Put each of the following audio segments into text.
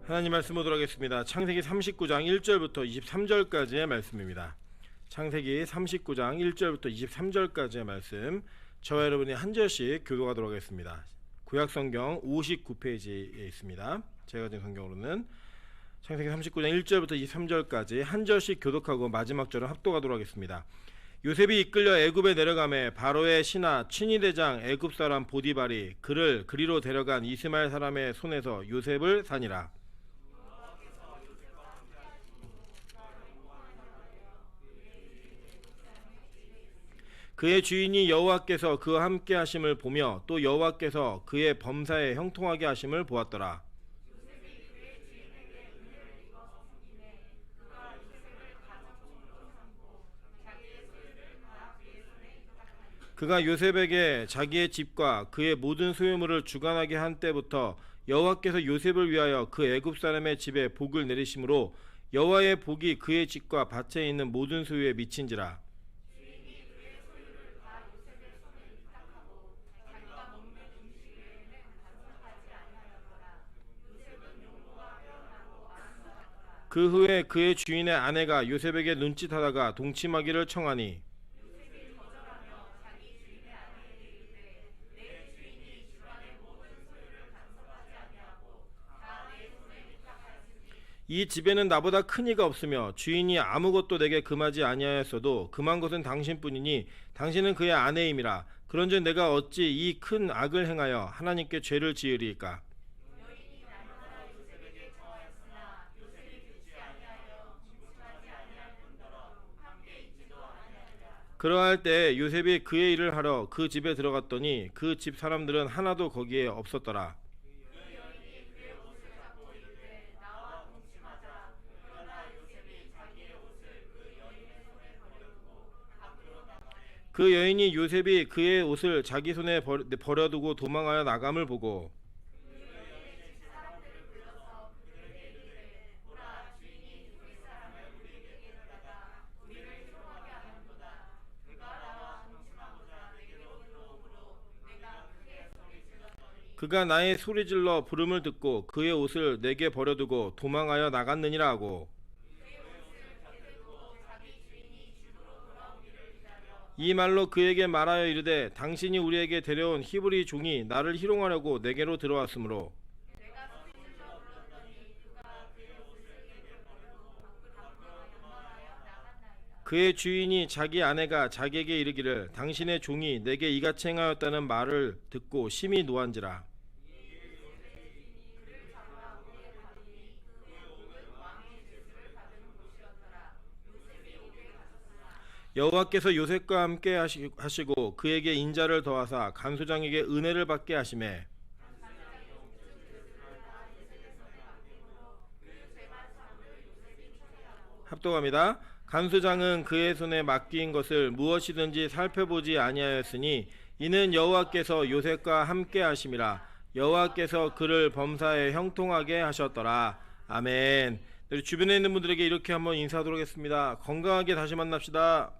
하나님 말씀 보도록 하겠습니다. 창세기 39장 1절부터 23절까지의 말씀입니다. 창세기 39장 1절부터 23절까지의 말씀, 저와 여러분이 한 절씩 교독하도록 하겠습니다. 구약성경 59페이지에 있습니다. 제가 가진 성경으로는 창세기 39장 1절부터 23절까지 한 절씩 교독하고 마지막 절은 합독하도록 하겠습니다. 요셉이 이끌려 애굽에 내려가매 바로의 신하 친위대장 애굽 사람 보디발이 그를 그리로 데려간 이스마엘 사람의 손에서 요셉을 산이라. 그의 주인이 여호와께서 그와 함께 하심을 보며 또 여호와께서 그의 범사에 형통하게 하심을 보았더라. 그가 요셉에게 자기의 집과 그의 모든 소유물을 주관하게 한 때부터 여호와께서 요셉을 위하여 그 애굽 사람의 집에 복을 내리심으로 여호와의 복이 그의 집과 밭에 있는 모든 소유에 미친지라. 그 후에 그의 주인의 아내가 요셉에게 눈짓하다가 동침하기를 청하니 이 집에는 나보다 큰 이가 없으며 주인이 아무것도 내게 금하지 아니하였어도 금한 것은 당신뿐이니 당신은 그의 아내임이라. 그런즉 내가 어찌 이 큰 악을 행하여 하나님께 죄를 지으리이까. 그러할 때 요셉이 그의 일을 하러 그 집에 들어갔더니 그 집 사람들은 하나도 거기에 없었더라. 그 여인이 요셉이 그의 옷을 자기 손에 버려두고 도망하여 나감을 보고 그가 나의 소리질러 부름을 듣고 그의 옷을 내게 버려두고 도망하여 나갔느니라 하고, 이 말로 그에게 말하여 이르되 당신이 우리에게 데려온 히브리 종이 나를 희롱하려고 내게로 들어왔으므로 그의 주인이 자기 아내가 자기에게 이르기를 당신의 종이 내게 이같이 행하였다는 말을 듣고 심히 노한지라. 여호와께서 요셉과 함께 하시고 그에게 인자를 더하사 간수장에게 은혜를 받게 하시매 합독합니다. 간수장은 그의 손에 맡긴 것을 무엇이든지 살펴보지 아니하였으니 이는 여호와께서 요셉과 함께 하심이라. 여호와께서 그를 범사에 형통하게 하셨더라. 아멘. 주변에 있는 분들에게 이렇게 한번 인사하도록 하겠습니다. 건강하게 다시 만납시다.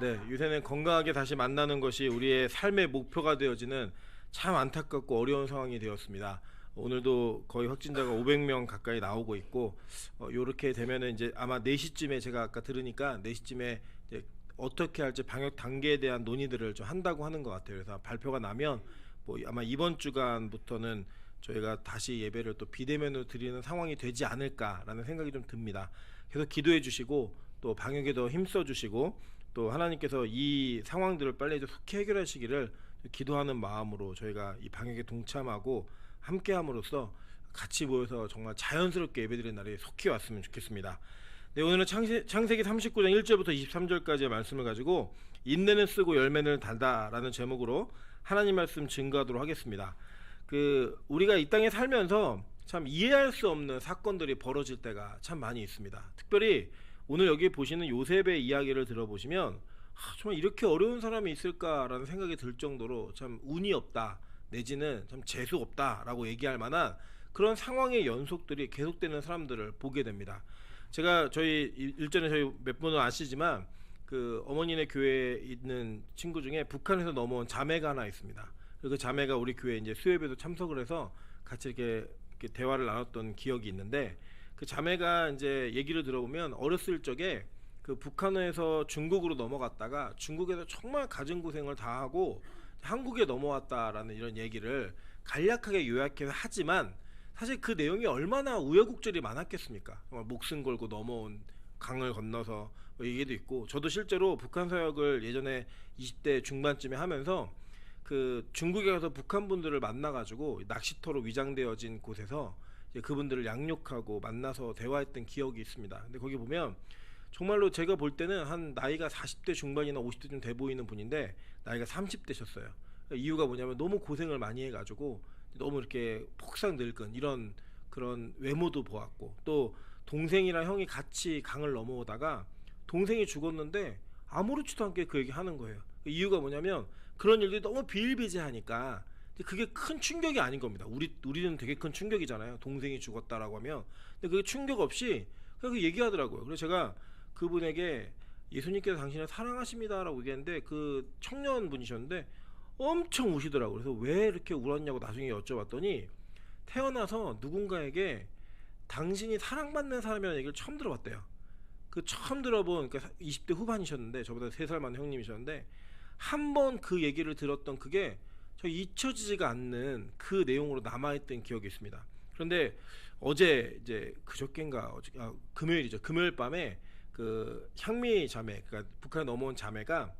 네, 요새는 건강하게 다시 만나는 것이 우리의 삶의 목표가 되어지는 참 안타깝고 어려운 상황이 되었습니다. 오늘도 거의 확진자가 500명 가까이 나오고 있고, 요렇게 되면은 이제 아마 4시쯤에 제가 아까 들으니까 4시쯤에 이제 어떻게 할지 방역 단계에 대한 논의들을 좀 한다고 하는 것 같아요. 그래서 발표가 나면 뭐 아마 이번 주간부터는 저희가 다시 예배를 또 비대면으로 드리는 상황이 되지 않을까라는 생각이 좀 듭니다. 계속 기도해 주시고 또 방역에 더 힘써 주시고 또 하나님께서 이 상황들을 빨리 속히 해결하시기를 기도하는 마음으로 저희가 이 방역에 동참하고 함께함으로써 같이 모여서 정말 자연스럽게 예배드리는 날이 속히 왔으면 좋겠습니다. 네, 오늘은 창세기 39장 1절부터 23절까지의 말씀을 가지고 인내는 쓰고 열매는 단다라는 제목으로 하나님 말씀 증거하도록 하겠습니다. 우리가 이 땅에 살면서 참 이해할 수 없는 사건들이 벌어질 때가 참 많이 있습니다. 특별히 오늘 여기 보시는 요셉의 이야기를 들어보시면 정말 이렇게 어려운 사람이 있을까라는 생각이 들 정도로 참 운이 없다 내지는 참 재수 없다라고 얘기할 만한 그런 상황의 연속들이 계속되는 사람들을 보게 됩니다. 제가 일전에 저희 몇 분은 아시지만 그 어머니네 교회에 있는 친구 중에 북한에서 넘어온 자매가 하나 있습니다. 그 자매가 우리 교회 이제 수협에도 참석을 해서 같이 이렇게 이렇게 대화를 나눴던 기억이 있는데 그 자매가 이제 얘기를 들어보면 어렸을 적에 그 북한에서 중국으로 넘어갔다가 중국에서 정말 갖은 고생을 다 하고 한국에 넘어왔다라는 이런 얘기를 간략하게 요약해서 하지만 사실 그 내용이 얼마나 우여곡절이 많았겠습니까? 정말 목숨 걸고 넘어온 강을 건너서 얘기도 있고 저도 실제로 북한 사역을 예전에 20대 중반쯤에 하면서 그 중국에 가서 북한 분들을 만나가지고 낚시터로 위장되어진 곳에서 이제 그분들을 양육하고 만나서 대화했던 기억이 있습니다. 근데 거기 보면 정말로 제가 볼 때는 한 나이가 40대 중반이나 50대쯤 돼 보이는 분인데 나이가 30대셨어요. 이유가 뭐냐면 너무 고생을 많이 해가지고 너무 이렇게 폭삭 늙은 이런 그런 외모도 보았고 또 동생이랑 형이 같이 강을 넘어오다가 동생이 죽었는데 아무렇지도 않게 그 얘기 하는 거예요. 이유가 뭐냐면 그런 일들이 너무 비일비재하니까 그게 큰 충격이 아닌 겁니다. 우리는 되게 큰 충격이잖아요. 동생이 죽었다라고 하면. 근데 그게 충격 없이 그냥 그 얘기하더라고요. 그래서 제가 그분에게 예수님께서 당신을 사랑하십니다라고 얘기했는데 그 청년 분이셨는데 엄청 우시더라고요. 그래서 왜 이렇게 울었냐고 나중에 여쭤봤더니 태어나서 누군가에게 당신이 사랑받는 사람이라는 얘기를 처음 들어봤대요. 그 처음 들어본 그러니까 20대 후반이셨는데 저보다 3살 많은 형님이셨는데 한 번 그 얘기를 들었던 그게 저 잊혀지지가 않는 그 내용으로 남아있던 기억이 있습니다. 그런데 어제 이제 그저께인가 금요일이죠. 금요일 밤에 그 향미 자매 그러니까 북한에 넘어온 자매가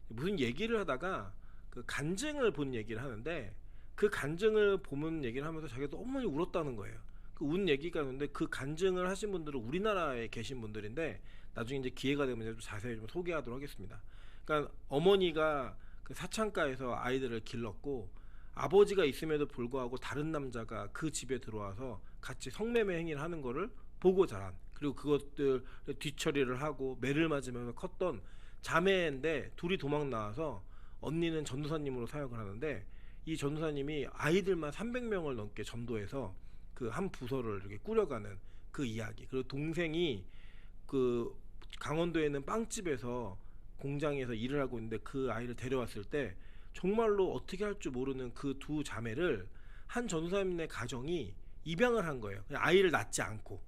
무슨 얘기를 하다가 그 간증을 본 얘기를 하는데 그 간증을 보는 얘기를 하면서 자기가 너무 많이 울었다는 거예요. 그 운 얘기가 있는데 그 간증을 하신 분들은 우리나라에 계신 분들인데 나중에 이제 기회가 되면 좀 자세히 좀 소개하도록 하겠습니다. 그러니까 어머니가 그 사창가에서 아이들을 길렀고 아버지가 있음에도 불구하고 다른 남자가 그 집에 들어와서 같이 성매매 행위를 하는 거를 보고 자란 그리고 그것들 뒤처리를 하고 매를 맞으면서 컸던 자매인데 둘이 도망 나와서 언니는 전도사님으로 사역을 하는데 이 전도사님이 아이들만 300명을 넘게 전도해서 그 한 부서를 이렇게 꾸려가는 그 이야기. 그리고 동생이 그 강원도에 있는 빵집에서 공장에서 일을 하고 있는데 그 아이를 데려왔을 때 정말로 어떻게 할 줄 모르는 그 두 자매를 한 전도사님의 가정이 입양을 한 거예요. 그냥 아이를 낳지 않고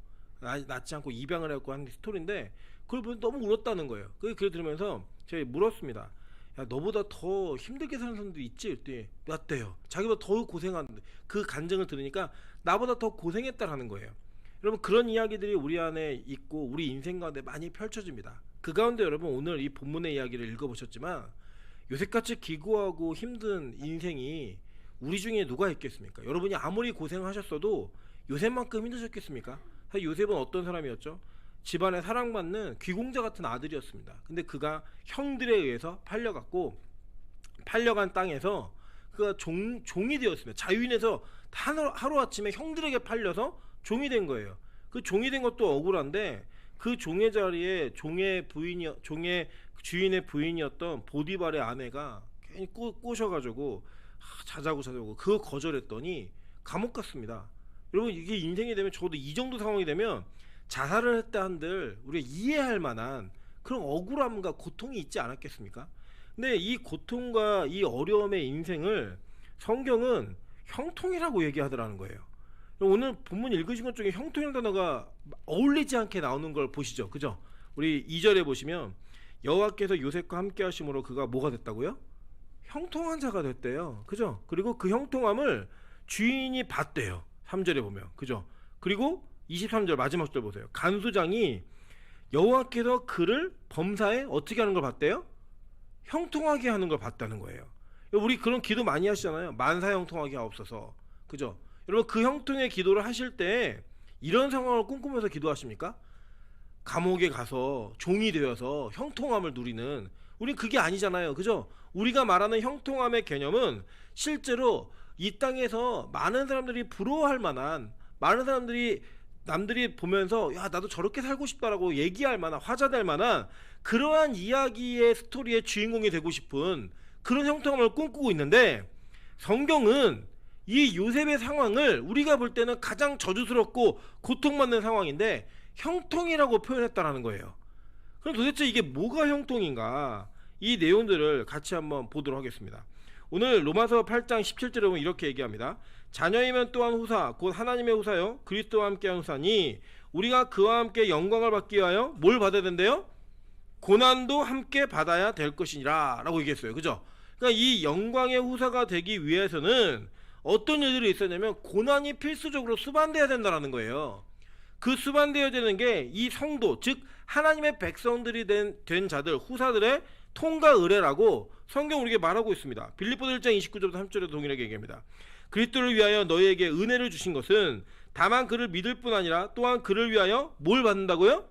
입양을 하고 한 스토리인데 그걸 보면 너무 울었다는 거예요. 그걸 들으면서 제가 물었습니다. 야 너보다 더 힘들게 사는 사람도 있지? 그랬더니 맞대요. 자기보다 더 고생하는데 그 간증을 들으니까 나보다 더 고생했다라는 거예요. 여러분 그런 이야기들이 우리 안에 있고 우리 인생 가운데 많이 펼쳐집니다. 그 가운데 여러분 오늘 이 본문의 이야기를 읽어보셨지만 요새같이 기고하고 힘든 인생이 우리 중에 누가 있겠습니까? 여러분이 아무리 고생하셨어도 요셉만큼 힘드셨겠습니까? 사실 요셉은 어떤 사람이었죠? 집안에 사랑받는 귀공자 같은 아들이었습니다. 근데 그가 형들에 의해서 팔려간 땅에서 그가 종이 되었습니다. 자유인에서 하루아침에 형들에게 팔려서 종이 된 거예요. 그 종이 된 것도 억울한데 그 종의 자리에 종의 주인의 부인이었던 보디발의 아내가 괜히 꼬셔가지고 자자고 그거 거절했더니 감옥 갔습니다. 여러분 이게 인생이 되면 적어도 이 정도 상황이 되면 자살을 했다 한들 우리가 이해할 만한 그런 억울함과 고통이 있지 않았겠습니까? 근데 이 고통과 이 어려움의 인생을 성경은 형통이라고 얘기하더라는 거예요. 오늘 본문 읽으신 것 중에 형통이라는 단어가 어울리지 않게 나오는 걸 보시죠. 그죠? 우리 2절에 보시면 여호와께서 요셉과 함께 하심으로 그가 뭐가 됐다고요? 형통한 자가 됐대요. 그죠? 그리고 그 형통함을 주인이 봤대요. 3절에 보면. 그죠? 그리고 23절 마지막 절 보세요. 간수장이 여호와께서 그를 범사에 어떻게 하는 걸 봤대요? 형통하게 하는 걸 봤다는 거예요. 우리 그런 기도 많이 하시잖아요. 만사 형통하게 하옵소서. 그죠? 여러분 그 형통의 기도를 하실 때 이런 상황을 꿈꾸면서 기도하십니까? 감옥에 가서 종이 되어서 형통함을 누리는 우린 그게 아니잖아요. 그죠? 우리가 말하는 형통함의 개념은 실제로 이 땅에서 많은 사람들이 부러워할 만한 많은 사람들이 남들이 보면서 야 나도 저렇게 살고 싶다라고 얘기할 만한 화제될 만한 그러한 이야기의 스토리의 주인공이 되고 싶은 그런 형통함을 꿈꾸고 있는데 성경은 이 요셉의 상황을 우리가 볼 때는 가장 저주스럽고 고통받는 상황인데 형통이라고 표현했다라는 거예요. 그럼 도대체 이게 뭐가 형통인가? 이 내용들을 같이 한번 보도록 하겠습니다. 오늘 로마서 8장 17절에 보면 이렇게 얘기합니다. 자녀이면 또한 후사 곧 하나님의 후사요 그리스도와 함께한 후사니 우리가 그와 함께 영광을 받기 위하여 뭘 받아야 된대요? 고난도 함께 받아야 될 것이니라 라고 얘기했어요. 그죠? 그러니까 이 영광의 후사가 되기 위해서는 어떤 일들이 있었냐면 고난이 필수적으로 수반돼야 된다는 거예요. 그 수반되어야 되는 게 이 성도, 즉 하나님의 백성들이 된 자들, 후사들의 통과 의례라고 성경 우리에게 말하고 있습니다. 빌립보서 1장 29절부터 3절에도 동일하게 얘기합니다. 그리스도를 위하여 너희에게 은혜를 주신 것은 다만 그를 믿을 뿐 아니라 또한 그를 위하여 뭘 받는다고요?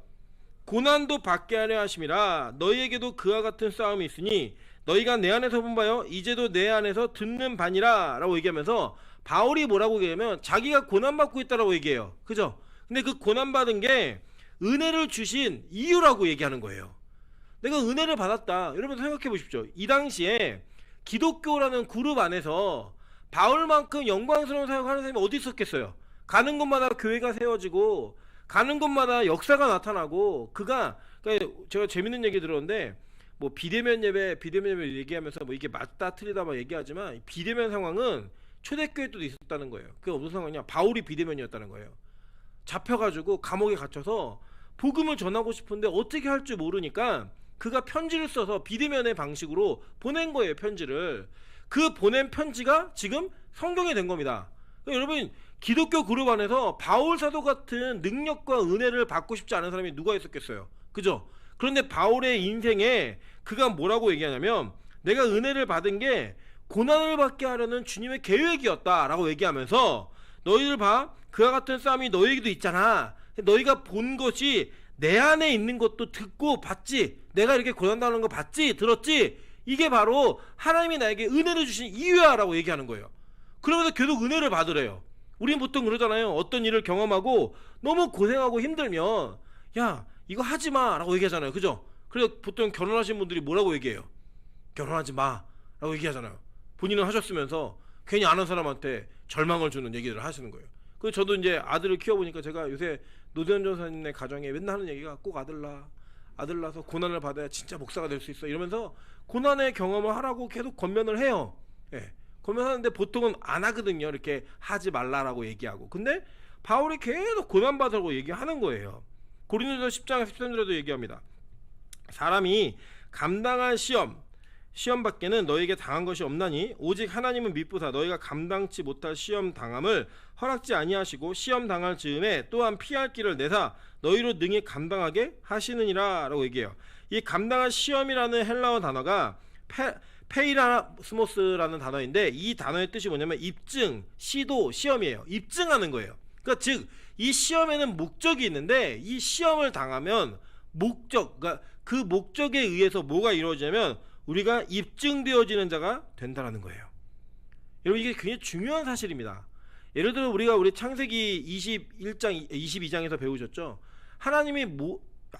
고난도 받게 하려 하심이라. 너희에게도 그와 같은 싸움이 있으니 너희가 내 안에서 본 바요 이제도 내 안에서 듣는 바니라 라고 얘기하면서 바울이 뭐라고 얘기하면 자기가 고난받고 있다라고 얘기해요. 그죠? 근데 그 고난받은 게 은혜를 주신 이유라고 얘기하는 거예요. 내가 은혜를 받았다. 여러분 생각해 보십시오. 이 당시에 기독교라는 그룹 안에서 바울만큼 영광스러운 사역을 하는 사람이 어디 있었겠어요? 가는 곳마다 교회가 세워지고 가는 곳마다 역사가 나타나고 그러니까 제가 재밌는 얘기 들었는데 뭐 비대면 예배 얘기하면서 뭐 이게 맞다 틀리다 막 얘기하지만 비대면 상황은 초대교회 때도 있었다는 거예요. 그게 무슨 상황이냐? 바울이 비대면이었다는 거예요. 잡혀가지고 감옥에 갇혀서 복음을 전하고 싶은데 어떻게 할 줄 모르니까 그가 편지를 써서 비대면의 방식으로 보낸 거예요. 편지를. 그 보낸 편지가 지금 성경이 된 겁니다. 그러니까 여러분 기독교 그룹 안에서 바울 사도 같은 능력과 은혜를 받고 싶지 않은 사람이 누가 있었겠어요? 그죠? 그런데 바울의 인생에 그가 뭐라고 얘기하냐면 내가 은혜를 받은 게 고난을 받게 하려는 주님의 계획이었다라고 얘기하면서 너희들 봐, 그와 같은 싸움이 너희에게도 있잖아. 너희가 본 것이 내 안에 있는 것도 듣고 봤지. 내가 이렇게 고난당하는 거 봤지? 들었지? 이게 바로 하나님이 나에게 은혜를 주신 이유야 라고 얘기하는 거예요. 그러면서 계속 은혜를 받으래요. 우린 보통 그러잖아요. 어떤 일을 경험하고 너무 고생하고 힘들면 야 이거 하지마 라고 얘기하잖아요. 그죠? 그래서 보통 결혼하신 분들이 뭐라고 얘기해요? 결혼하지 마 라고 얘기하잖아요. 본인은 하셨으면서 괜히 아는 사람한테 절망을 주는 얘기를 하시는 거예요. 그래서 저도 이제 아들을 키워보니까 제가 요새 노대현 전사님의 가정에 맨날 하는 얘기가 꼭 아들 낳아서 고난을 받아야 진짜 목사가 될 수 있어 이러면서 고난의 경험을 하라고 계속 권면을 해요. 예, 권면하는데 보통은 안 하거든요. 이렇게 하지 말라라고 얘기하고. 근데 바울이 계속 고난받으라고 얘기하는 거예요. 고린도서 10장 13절에도 얘기합니다. 사람이 감당할 시험 밖에는 너에게 당한 것이 없나니 오직 하나님은 미쁘사 너희가 감당치 못할 시험 당함을 허락지 아니하시고 시험 당할 즈음에 또한 피할 길을 내사 너희로 능히 감당하게 하시느니라 라고 얘기해요. 이 감당할 시험이라는 헬라어 단어가 페이라스모스라는 단어인데 이 단어의 뜻이 뭐냐면 입증, 시도, 시험이에요. 입증하는 거예요. 그러니까 즉 이 시험에는 목적이 있는데 이 시험을 당하면 그러니까 그 목적에 의해서 뭐가 이루어지냐면 우리가 입증되어지는 자가 된다는 거예요. 여러분 이게 굉장히 중요한 사실입니다. 예를 들어 우리 창세기 21장, 22장에서 배우셨죠? 하나님이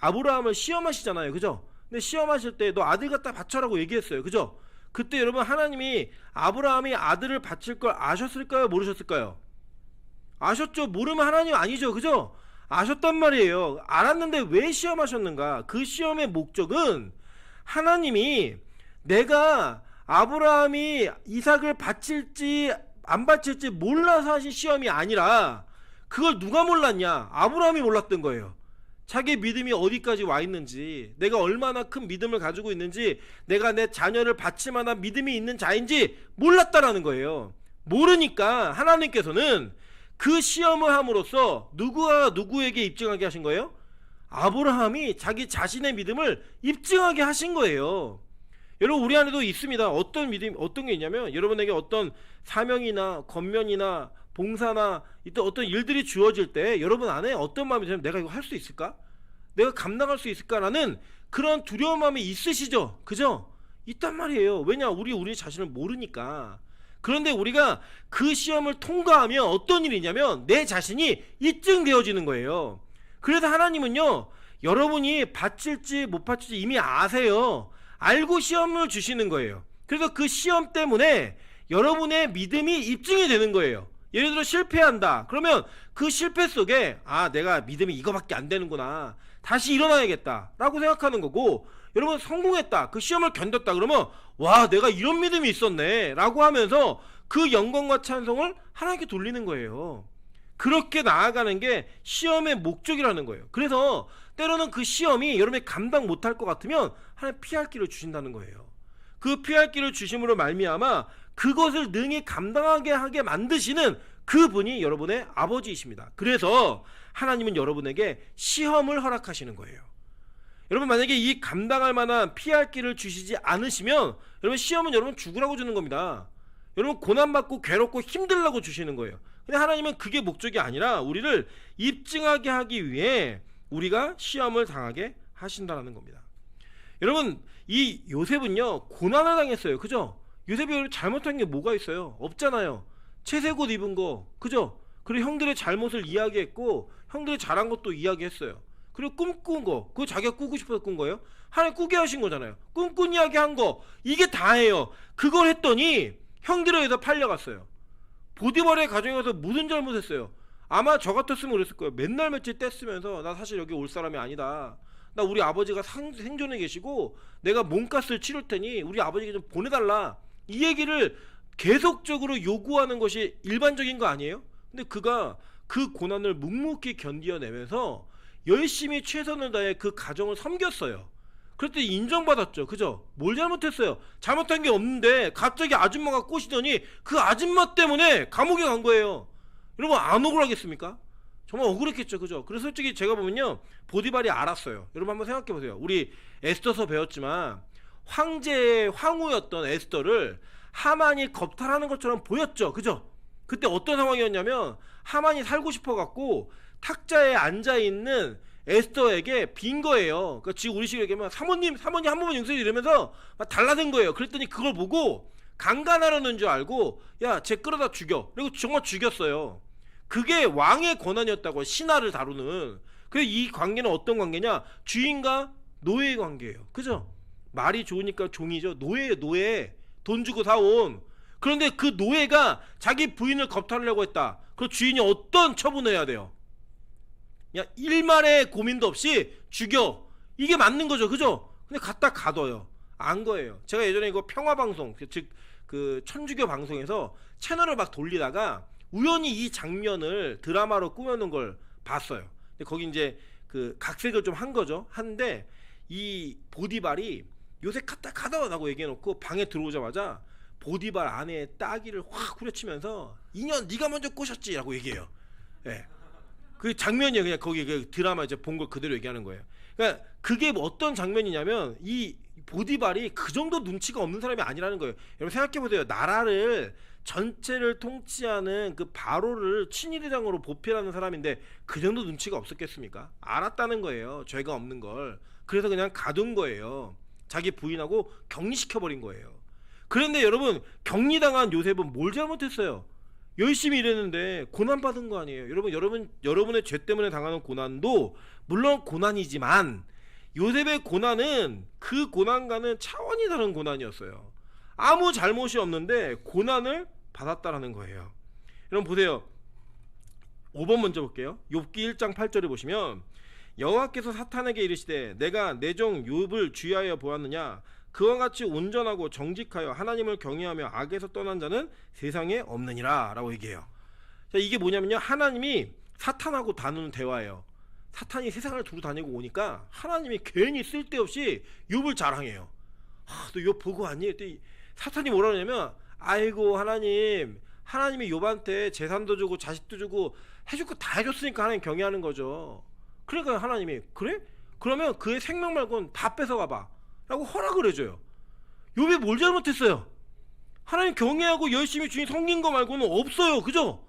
아브라함을 시험하시잖아요. 그죠? 근데 시험하실 때 너 아들 갖다 바쳐라고 얘기했어요. 그죠? 그때 여러분 하나님이 아브라함이 아들을 바칠 걸 아셨을까요? 모르셨을까요? 아셨죠? 모르면 하나님 아니죠. 그죠? 아셨단 말이에요. 알았는데 왜 시험하셨는가? 그 시험의 목적은 하나님이 내가 아브라함이 이삭을 바칠지 안 바칠지 몰라서 하신 시험이 아니라 그걸 누가 몰랐냐? 아브라함이 몰랐던 거예요. 자기 믿음이 어디까지 와 있는지, 내가 얼마나 큰 믿음을 가지고 있는지, 내가 내 자녀를 바칠 만한 믿음이 있는 자인지 몰랐다라는 거예요. 모르니까 하나님께서는 그 시험을 함으로써 누구와 누구에게 입증하게 하신 거예요? 아브라함이 자기 자신의 믿음을 입증하게 하신 거예요. 여러분 우리 안에도 있습니다. 어떤 믿음, 어떤 게 있냐면 여러분에게 어떤 사명이나 권면이나 봉사나 어떤 일들이 주어질 때 여러분 안에 어떤 마음이 들면 내가 이거 할 수 있을까? 내가 감당할 수 있을까라는 그런 두려운 마음이 있으시죠? 그죠? 있단 말이에요. 왜냐? 우리 자신을 모르니까. 그런데 우리가 그 시험을 통과하면 어떤 일이 있냐면 내 자신이 입증되어지는 거예요. 그래서 하나님은요 여러분이 바칠지 못 바칠지 이미 아세요. 알고 시험을 주시는 거예요. 그래서 그 시험 때문에 여러분의 믿음이 입증이 되는 거예요. 예를 들어 실패한다 그러면 그 실패 속에 내가 믿음이 이거밖에 안 되는구나, 다시 일어나야겠다 라고 생각하는 거고, 여러분 성공했다, 그 시험을 견뎠다 그러면 와 내가 이런 믿음이 있었네 라고 하면서 그 영광과 찬송을 하나님께 돌리는 거예요. 그렇게 나아가는 게 시험의 목적이라는 거예요. 그래서 때로는 그 시험이 여러분이 감당 못할 것 같으면 하나님 피할 길을 주신다는 거예요. 그 피할 길을 주심으로 말미암아 그것을 능히 감당하게 하게 만드시는 그분이 여러분의 아버지이십니다. 그래서 하나님은 여러분에게 시험을 허락하시는 거예요. 여러분 만약에 이 감당할 만한 피할 길을 주시지 않으시면 여러분 시험은 여러분 죽으라고 주는 겁니다. 여러분 고난받고 괴롭고 힘들라고 주시는 거예요. 근데 하나님은 그게 목적이 아니라 우리를 입증하게 하기 위해 우리가 시험을 당하게 하신다는 겁니다. 여러분 이 요셉은요 고난을 당했어요. 그죠? 요셉이 잘못한 게 뭐가 있어요? 없잖아요. 채색 옷 입은 거, 그죠? 그리고 형들의 잘못을 이야기했고 형들이 잘한 것도 이야기했어요. 그리고 꿈꾼 거, 그거 자기가 꾸고 싶어서 꾼 거예요? 하나님 꾸게 하신 거잖아요. 꿈꾼 이야기 한 거, 이게 다예요. 그걸 했더니 형들에 의해서 팔려갔어요. 보디발의 가정에 가서 무슨 잘못했어요? 아마 저 같았으면 그랬을 거예요. 맨날 며칠 떼쓰면서 나 사실 여기 올 사람이 아니다. 나 우리 아버지가 생존해 계시고 내가 몸값을 치를 테니 우리 아버지에게 좀 보내달라. 이 얘기를 계속적으로 요구하는 것이 일반적인 거 아니에요? 근데 그가 그 고난을 묵묵히 견디어내면서 열심히 최선을 다해 그 가정을 섬겼어요. 그랬더니 인정받았죠. 그죠? 뭘 잘못했어요? 잘못한 게 없는데 갑자기 아줌마가 꼬시더니 그 아줌마 때문에 감옥에 간 거예요. 여러분 안 억울하겠습니까? 정말 억울했겠죠. 그죠? 그래서 솔직히 제가 보면요 보디발이 알았어요. 여러분 한번 생각해 보세요. 우리 에스더서 배웠지만 황제의 황후였던 에스더를 하만이 겁탈하는 것처럼 보였죠. 그죠? 그때 어떤 상황이었냐면 하만이 살고 싶어 갖고 탁자에 앉아있는 에스더에게 빈 거예요. 그러니까 지금 우리식으로 얘기하면 사모님 한 번만 용서해 이러면서 막 달라댄 거예요. 그랬더니 그걸 보고 강간하려는 줄 알고 야 쟤 끌어다 죽여. 그리고 정말 죽였어요. 그게 왕의 권한이었다고, 신하를 다루는. 그래서 이 관계는 어떤 관계냐, 주인과 노예의 관계예요. 그죠? 말이 좋으니까 종이죠. 노예예요. 노예. 돈 주고 사온. 그런데 그 노예가 자기 부인을 겁탈하려고 했다. 그 주인이 어떤 처분을 해야 돼요? 그냥 일말의 고민도 없이 죽여. 이게 맞는 거죠. 그죠? 근데 갖다 가둬요. 안 거예요. 제가 예전에 이거 평화방송, 즉 그 천주교 방송에서 채널을 막 돌리다가 우연히 이 장면을 드라마로 꾸며놓은 걸 봤어요. 근데 거기 이제 그 각색을 좀 한 거죠. 한데 이 보디발이 요새 갔다 가다라고 얘기해놓고 방에 들어오자마자 보디발 아내의 따귀를 확 후려치면서 인연 네가 먼저 꼬셨지라고 얘기해요. 예. 그 장면이에요. 그냥 거기 그 드라마 이제 본 걸 그대로 얘기하는 거예요. 그러니까 그게 뭐 어떤 장면이냐면 이 보디발이 그 정도 눈치가 없는 사람이 아니라는 거예요. 여러분 생각해 보세요. 나라를 전체를 통치하는 그 바로를 친위대장으로 보필하는 사람인데 그 정도 눈치가 없었겠습니까? 알았다는 거예요. 죄가 없는 걸. 그래서 그냥 가둔 거예요. 자기 부인하고 격리시켜버린 거예요. 그런데 여러분 격리당한 요셉은 뭘 잘못했어요? 열심히 일했는데 고난받은 거 아니에요. 여러분의 죄 때문에 당하는 고난도 물론 고난이지만 요셉의 고난은 그 고난과는 차원이 다른 고난이었어요. 아무 잘못이 없는데 고난을 받았다라는 거예요. 여러분 보세요. 5번 먼저 볼게요. 욥기 1장 8절에 보시면 여호와께서 사탄에게 이르시되 내가 내 종 욥을 주의하여 보았느냐, 그와 같이 온전하고 정직하여 하나님을 경외하며 악에서 떠난 자는 세상에 없느니라 라고 얘기해요. 자, 이게 뭐냐면요, 하나님이 사탄하고 나누는 대화예요. 사탄이 세상을 두루 다니고 오니까 하나님이 괜히 쓸데없이 욥을 자랑해요. 너 욥 보고 왔니? 사탄이 뭐라 그러냐면 아이고 하나님이 욥한테 재산도 주고 자식도 주고 해줄 거 다 해줬으니까 하나님 경외하는 거죠. 그러니까 하나님이 그래? 그러면 그의 생명 말고는 다 뺏어가봐 라고 허락을 해줘요. 욥이 뭘 잘못했어요? 하나님 경외하고 열심히 주님 섬긴 거 말고는 없어요. 그죠?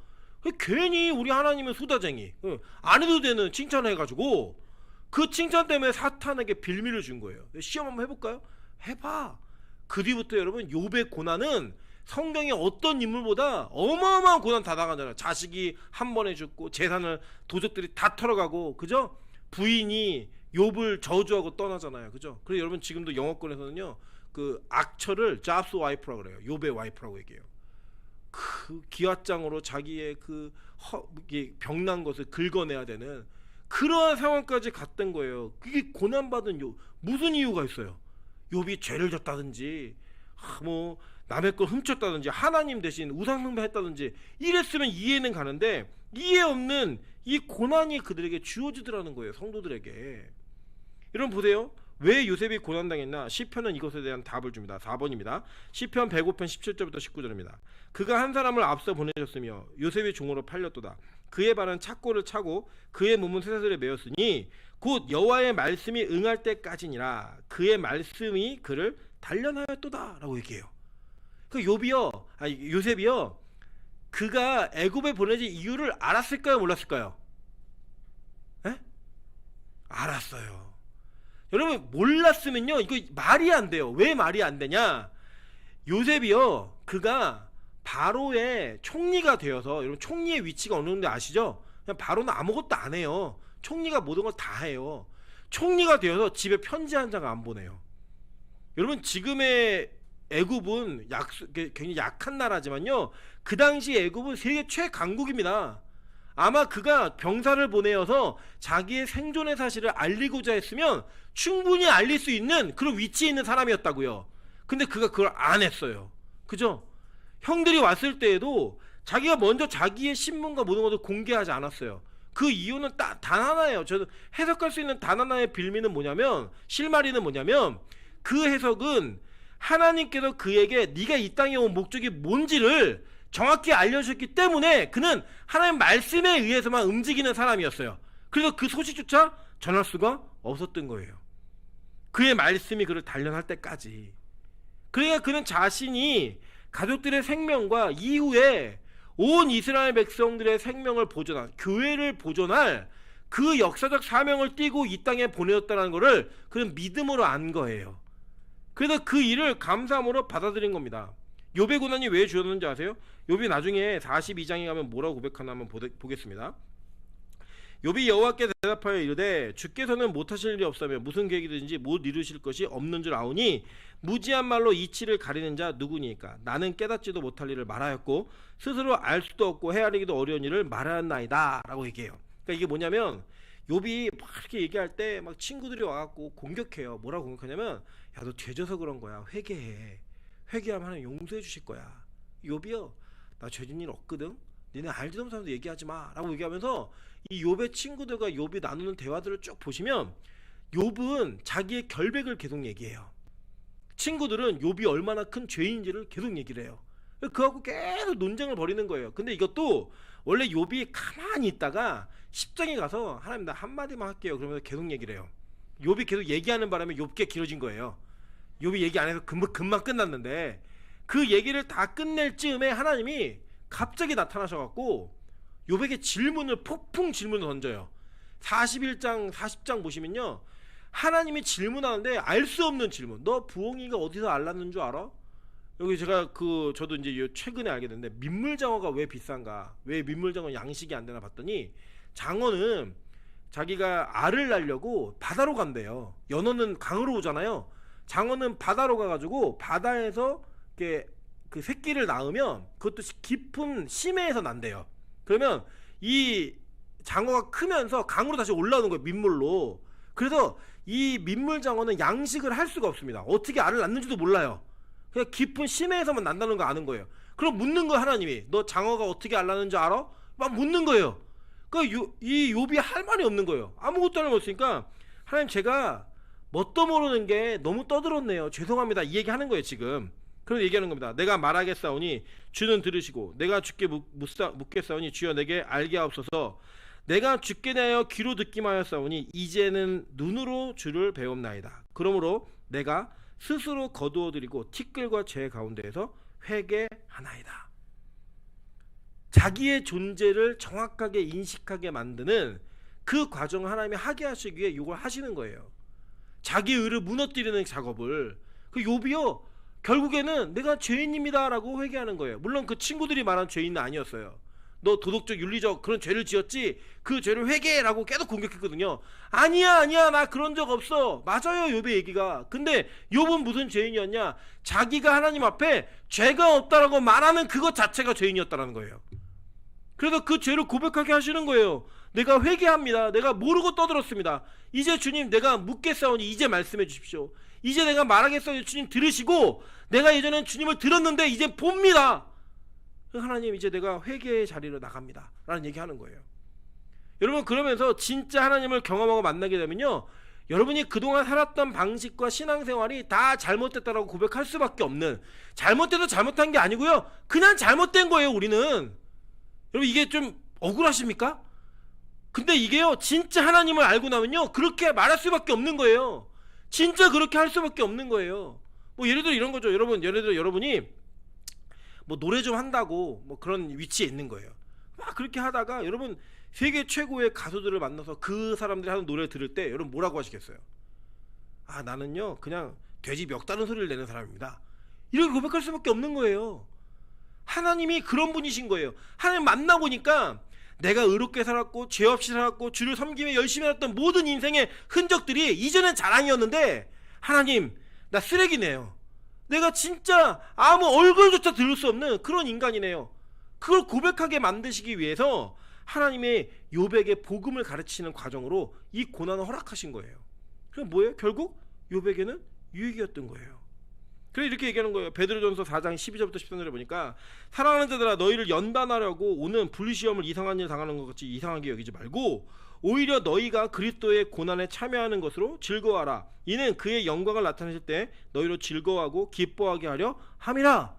괜히 우리 하나님은 수다쟁이, 안 해도 되는 칭찬을 해가지고 그 칭찬 때문에 사탄에게 빌미를 준 거예요. 시험 한번 해볼까요? 해봐. 그 뒤부터 여러분 욥의 고난은 성경의 어떤 인물보다 어마어마한 고난 다 당하잖아요. 자식이 한 번에 죽고 재산을 도적들이 다 털어가고, 그죠? 부인이 욥을 저주하고 떠나잖아요. 그죠? 그래서 여러분 지금도 영어권에서는요 그 악처를 잡스 와이프라고 그래요. 욥의 와이프라고 얘기해요. 그 기왓장으로 자기의 그 병난 것을 긁어내야 되는 그러한 상황까지 갔던 거예요. 그게 고난받은 무슨 이유가 있어요? 욥이 죄를 졌다든지 뭐 남의 걸 훔쳤다든지 하나님 대신 우상숭배했다든지 이랬으면 이해는 가는데 이해 없는 이 고난이 그들에게 주어지더라는 거예요. 성도들에게. 여러분 보세요. 왜 요셉이 고난당했나? 시편은 이것에 대한 답을 줍니다. 4번입니다. 시편 105편 17절부터 19절입니다. 그가 한 사람을 앞서 보내셨으며 요셉이 종으로 팔렸도다. 그의 발은 착고를 차고 그의 몸은 쇠사슬에 매였으니 곧 여호와의 말씀이 응할 때까지니라. 그의 말씀이 그를 단련하였도다 라고 얘기해요. 그 요셉이요 그가 애굽에 보내진 이유를 알았을까요 몰랐을까요? 에? 알았어요. 여러분 몰랐으면요 이거 말이 안 돼요. 왜 말이 안 되냐? 요셉이요 그가 바로의 총리가 되어서, 여러분 총리의 위치가 어느 정도 아시죠? 그냥 바로는 아무것도 안 해요. 총리가 모든 걸 다 해요. 총리가 되어서 집에 편지 한 장 안 보내요. 여러분 지금의 애굽은 굉장히 약한 나라지만요 그 당시 애굽은 세계 최강국입니다. 아마 그가 병사를 보내어서 자기의 생존의 사실을 알리고자 했으면 충분히 알릴 수 있는 그런 위치에 있는 사람이었다고요. 근데 그가 그걸 안 했어요. 그죠? 형들이 왔을 때에도 자기가 먼저 자기의 신분과 모든 것을 공개하지 않았어요. 그 이유는 단 하나예요. 저는 해석할 수 있는 단 하나의 빌미는 뭐냐면, 실마리는 뭐냐면, 그 해석은 하나님께서 그에게 네가 이 땅에 온 목적이 뭔지를 정확히 알려주셨기 때문에 그는 하나님 말씀에 의해서만 움직이는 사람이었어요. 그래서 그 소식조차 전할 수가 없었던 거예요. 그의 말씀이 그를 단련할 때까지. 그러니까 그는 자신이 가족들의 생명과 이후에 온 이스라엘 백성들의 생명을 보존할, 교회를 보존할 그 역사적 사명을 띠고 이 땅에 보내었다는 것을 그는 믿음으로 안 거예요. 그래서 그 일을 감사함으로 받아들인 겁니다. 욥의 고난이 왜 주었는지 아세요? 욥이 나중에 42장에 가면 뭐라고 고백하나 한번 보겠습니다. 욥이 여호와께 대답하여 이르되 주께서는 못하실 일이 없으며 무슨 계획이든지 못 이루실 것이 없는 줄 아오니 무지한 말로 이치를 가리는 자 누구니까? 나는 깨닫지도 못할 일을 말하였고 스스로 알 수도 없고 헤아리기도 어려운 일을 말하였나이다 라고 얘기해요. 그러니까 이게 뭐냐면 욥이 막 이렇게 얘기할 때 막 친구들이 와갖고 공격해요. 뭐라고 공격하냐면 야 너 죄져서 그런 거야. 회개해. 회개하면 하나님 용서해 주실 거야. 욥이요 나 죄진 일 없거든. 니네 알지도 못하면서 얘기하지 마 라고 얘기하면서 이 욥의 친구들과 욥이 나누는 대화들을 쭉 보시면 욥은 자기의 결백을 계속 얘기해요. 친구들은 욥이 얼마나 큰 죄인지를 계속 얘기를 해요. 그하고 계속 논쟁을 벌이는 거예요. 근데 이것도 원래 욥이 가만히 있다가 10장에 가서 하나님 나 한마디만 할게요 그러면서 계속 얘기를 해요. 욥이 계속 얘기하는 바람에 욥기가 길어진 거예요. 욥이 얘기 안 해서 금방 끝났는데 그 얘기를 다 끝낼 즈음에 하나님이 갑자기 나타나셔갖고 욥에게 질문을 폭풍 질문을 던져요. 41장 40장 보시면요 하나님이 질문하는데 알 수 없는 질문. 너 부엉이가 어디서 알랐는 줄 알아? 여기 제가 저도 이제 최근에 알게 됐는데 민물장어가 왜 비싼가, 왜 민물장어 양식이 안 되나 봤더니 장어는 자기가 알을 낳으려고 바다로 간대요. 연어는 강으로 오잖아요. 장어는 바다로 가가지고 바다에서 이렇게 그 새끼를 낳으면 그것도 깊은 심해에서 난대요. 그러면 이 장어가 크면서 강으로 다시 올라오는 거예요. 민물로. 그래서 이 민물장어는 양식을 할 수가 없습니다. 어떻게 알을 낳는지도 몰라요. 그냥 깊은 심해에서만 난다는 거 아는 거예요. 그럼 묻는 거예요. 하나님이 너 장어가 어떻게 알 낳는지 알아? 막 묻는 거예요. 그러니까 이 욥이 할 말이 없는 거예요. 아무것도 안 없으니까 하나님 제가 뭣도 모르는 게 너무 떠들었네요. 죄송합니다. 이 얘기 하는 거예요 지금. 그래서 얘기하는 겁니다. 내가 말하겠사오니 주는 들으시고 내가 주께 묻겠사오니 주여 내게 알게 하옵소서. 내가 주께 대하여 귀로 듣기만 하였사오니 이제는 눈으로 주를 배웁나이다. 그러므로 내가 스스로 거두어드리고 티끌과 죄 가운데에서 회개하나이다. 자기의 존재를 정확하게 인식하게 만드는 그 과정을 하나님이 하게 하시기 위해 이걸 하시는 거예요. 자기 의를 무너뜨리는 작업을. 그 욥이요 결국에는 내가 죄인입니다 라고 회개하는 거예요. 물론 그 친구들이 말한 죄인은 아니었어요. 너 도덕적 윤리적 그런 죄를 지었지 그 죄를 회개라고 계속 공격했거든요. 아니야 나 그런 적 없어. 맞아요 욥의 얘기가. 근데 욥은 무슨 죄인이었냐? 자기가 하나님 앞에 죄가 없다라고 말하는 그것 자체가 죄인이었다라는 거예요. 그래서 그 죄를 고백하게 하시는 거예요. 내가 회개합니다. 내가 모르고 떠들었습니다. 이제 주님 내가 묻겠사오니 이제 말씀해 주십시오. 이제 내가 말하겠사오니 주님 들으시고, 내가 예전엔 주님을 들었는데 이제 봅니다. 하나님 이제 내가 회개의 자리로 나갑니다 라는 얘기하는 거예요. 여러분, 그러면서 진짜 하나님을 경험하고 만나게 되면요, 여러분이 그동안 살았던 방식과 신앙생활이 다 잘못됐다라고 고백할 수밖에 없는, 잘못돼도 잘못한 게 아니고요, 그냥 잘못된 거예요. 우리는, 여러분, 이게 좀 억울하십니까? 근데 이게요, 진짜 하나님을 알고 나면요 그렇게 말할 수밖에 없는 거예요. 진짜 그렇게 할 수밖에 없는 거예요. 뭐 예를 들어 이런 거죠. 여러분, 예를 들어 여러분이 뭐 노래 좀 한다고 뭐 그런 위치에 있는 거예요. 막 그렇게 하다가 여러분 세계 최고의 가수들을 만나서 그 사람들이 하는 노래를 들을 때 여러분 뭐라고 하시겠어요? 아, 나는요 그냥 돼지 멱 다는 소리를 내는 사람입니다. 이렇게 고백할 수밖에 없는 거예요. 하나님이 그런 분이신 거예요. 하나님 만나보니까 내가 의롭게 살았고 죄 없이 살았고 주를 섬기며 열심히 살았던 모든 인생의 흔적들이 이전엔 자랑이었는데, 하나님 나 쓰레기네요. 내가 진짜 아무 얼굴조차 들을 수 없는 그런 인간이네요. 그걸 고백하게 만드시기 위해서 하나님의 욥에게 복음을 가르치는 과정으로 이 고난을 허락하신 거예요. 그럼 뭐예요? 결국 욥에게는 유익이었던 거예요. 그래서 이렇게 얘기하는 거예요. 베드로전서 4장 12절부터 13절에 보니까, 사랑하는 자들아 너희를 연단하려고 오는 불시험을 이상한 일 당하는 것 같이 이상하게 여기지 말고 오히려 너희가 그리스도의 고난에 참여하는 것으로 즐거워하라. 이는 그의 영광을 나타내실 때 너희로 즐거워하고 기뻐하게 하려 함이라.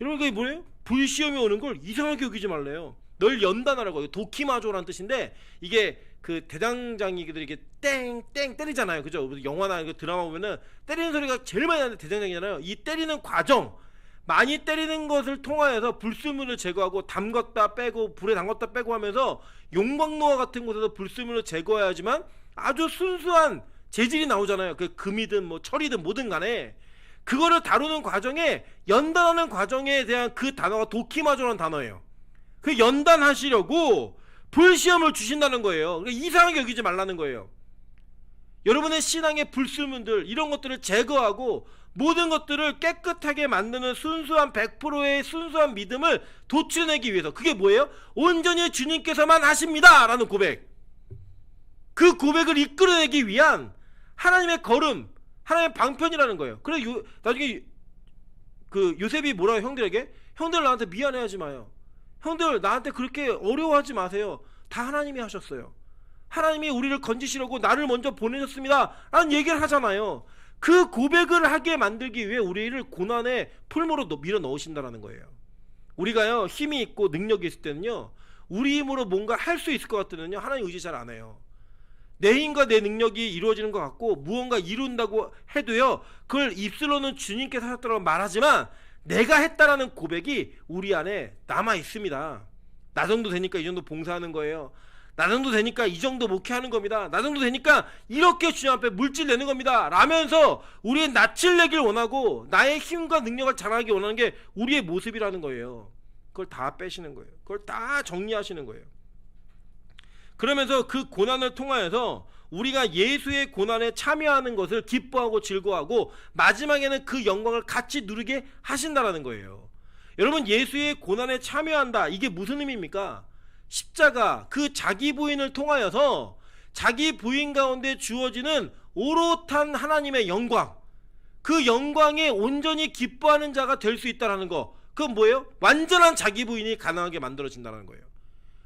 여러분, 그게 뭐예요? 불시험이 오는 걸 이상하게 여기지 말래요. 널 연단하라고. 도키마조라는 뜻인데, 이게 그 대장장이들이 이렇게 땡땡 때리잖아요. 그죠? 영화나 드라마 보면은 때리는 소리가 제일 많이 나는데 대장장이잖아요. 이 때리는 과정, 많이 때리는 것을 통하여서 불순물을 제거하고 담궜다 빼고 불에 담궜다 빼고 하면서 용광로와 같은 곳에서 불순물을 제거해야지만 아주 순수한 재질이 나오잖아요. 그 금이든 뭐 철이든 뭐든 간에 그거를 다루는 과정에, 연단하는 과정에 대한 그 단어가 도키마조라는 단어예요. 그 연단하시려고 불시험을 주신다는 거예요. 그러니까 이상하게 여기지 말라는 거예요. 여러분의 신앙의 불순물들, 이런 것들을 제거하고 모든 것들을 깨끗하게 만드는 순수한 100%의 순수한 믿음을 도출해내기 위해서. 그게 뭐예요? 온전히 주님께서만 하십니다 라는 고백. 그 고백을 이끌어내기 위한 하나님의 걸음, 하나님의 방편이라는 거예요. 그래 나중에 그 요셉이 뭐라고 형들에게? 형들 나한테 미안해하지 마요. 형들 나한테 그렇게 어려워하지 마세요. 다 하나님이 하셨어요. 하나님이 우리를 건지시려고 나를 먼저 보내셨습니다 라는 얘기를 하잖아요. 그 고백을 하게 만들기 위해 우리를 고난의 풀무로 밀어 넣으신다는 거예요. 우리가요 힘이 있고 능력이 있을 때는요, 우리 힘으로 뭔가 할 수 있을 것 같으면요 하나님 의지 잘 안 해요. 내 힘과 내 능력이 이루어지는 것 같고 무언가 이룬다고 해도요, 그걸 입술로는 주님께서 하셨다고 말하지만 내가 했다라는 고백이 우리 안에 남아 있습니다. 나 정도 되니까 이 정도 봉사하는 거예요. 나 정도 되니까 이 정도 목회하는 겁니다. 나 정도 되니까 이렇게 주님 앞에 물질 내는 겁니다 라면서 우리의 낯을 내길 원하고 나의 힘과 능력을 자랑하기 원하는 게 우리의 모습이라는 거예요. 그걸 다 빼시는 거예요. 그걸 다 정리하시는 거예요. 그러면서 그 고난을 통하여서 우리가 예수의 고난에 참여하는 것을 기뻐하고 즐거워하고 마지막에는 그 영광을 같이 누리게 하신다라는 거예요. 여러분, 예수의 고난에 참여한다, 이게 무슨 의미입니까? 십자가, 그 자기 부인을 통하여서 자기 부인 가운데 주어지는 오롯한 하나님의 영광, 그 영광에 온전히 기뻐하는 자가 될 수 있다는 거. 그건 뭐예요? 완전한 자기 부인이 가능하게 만들어진다는 거예요.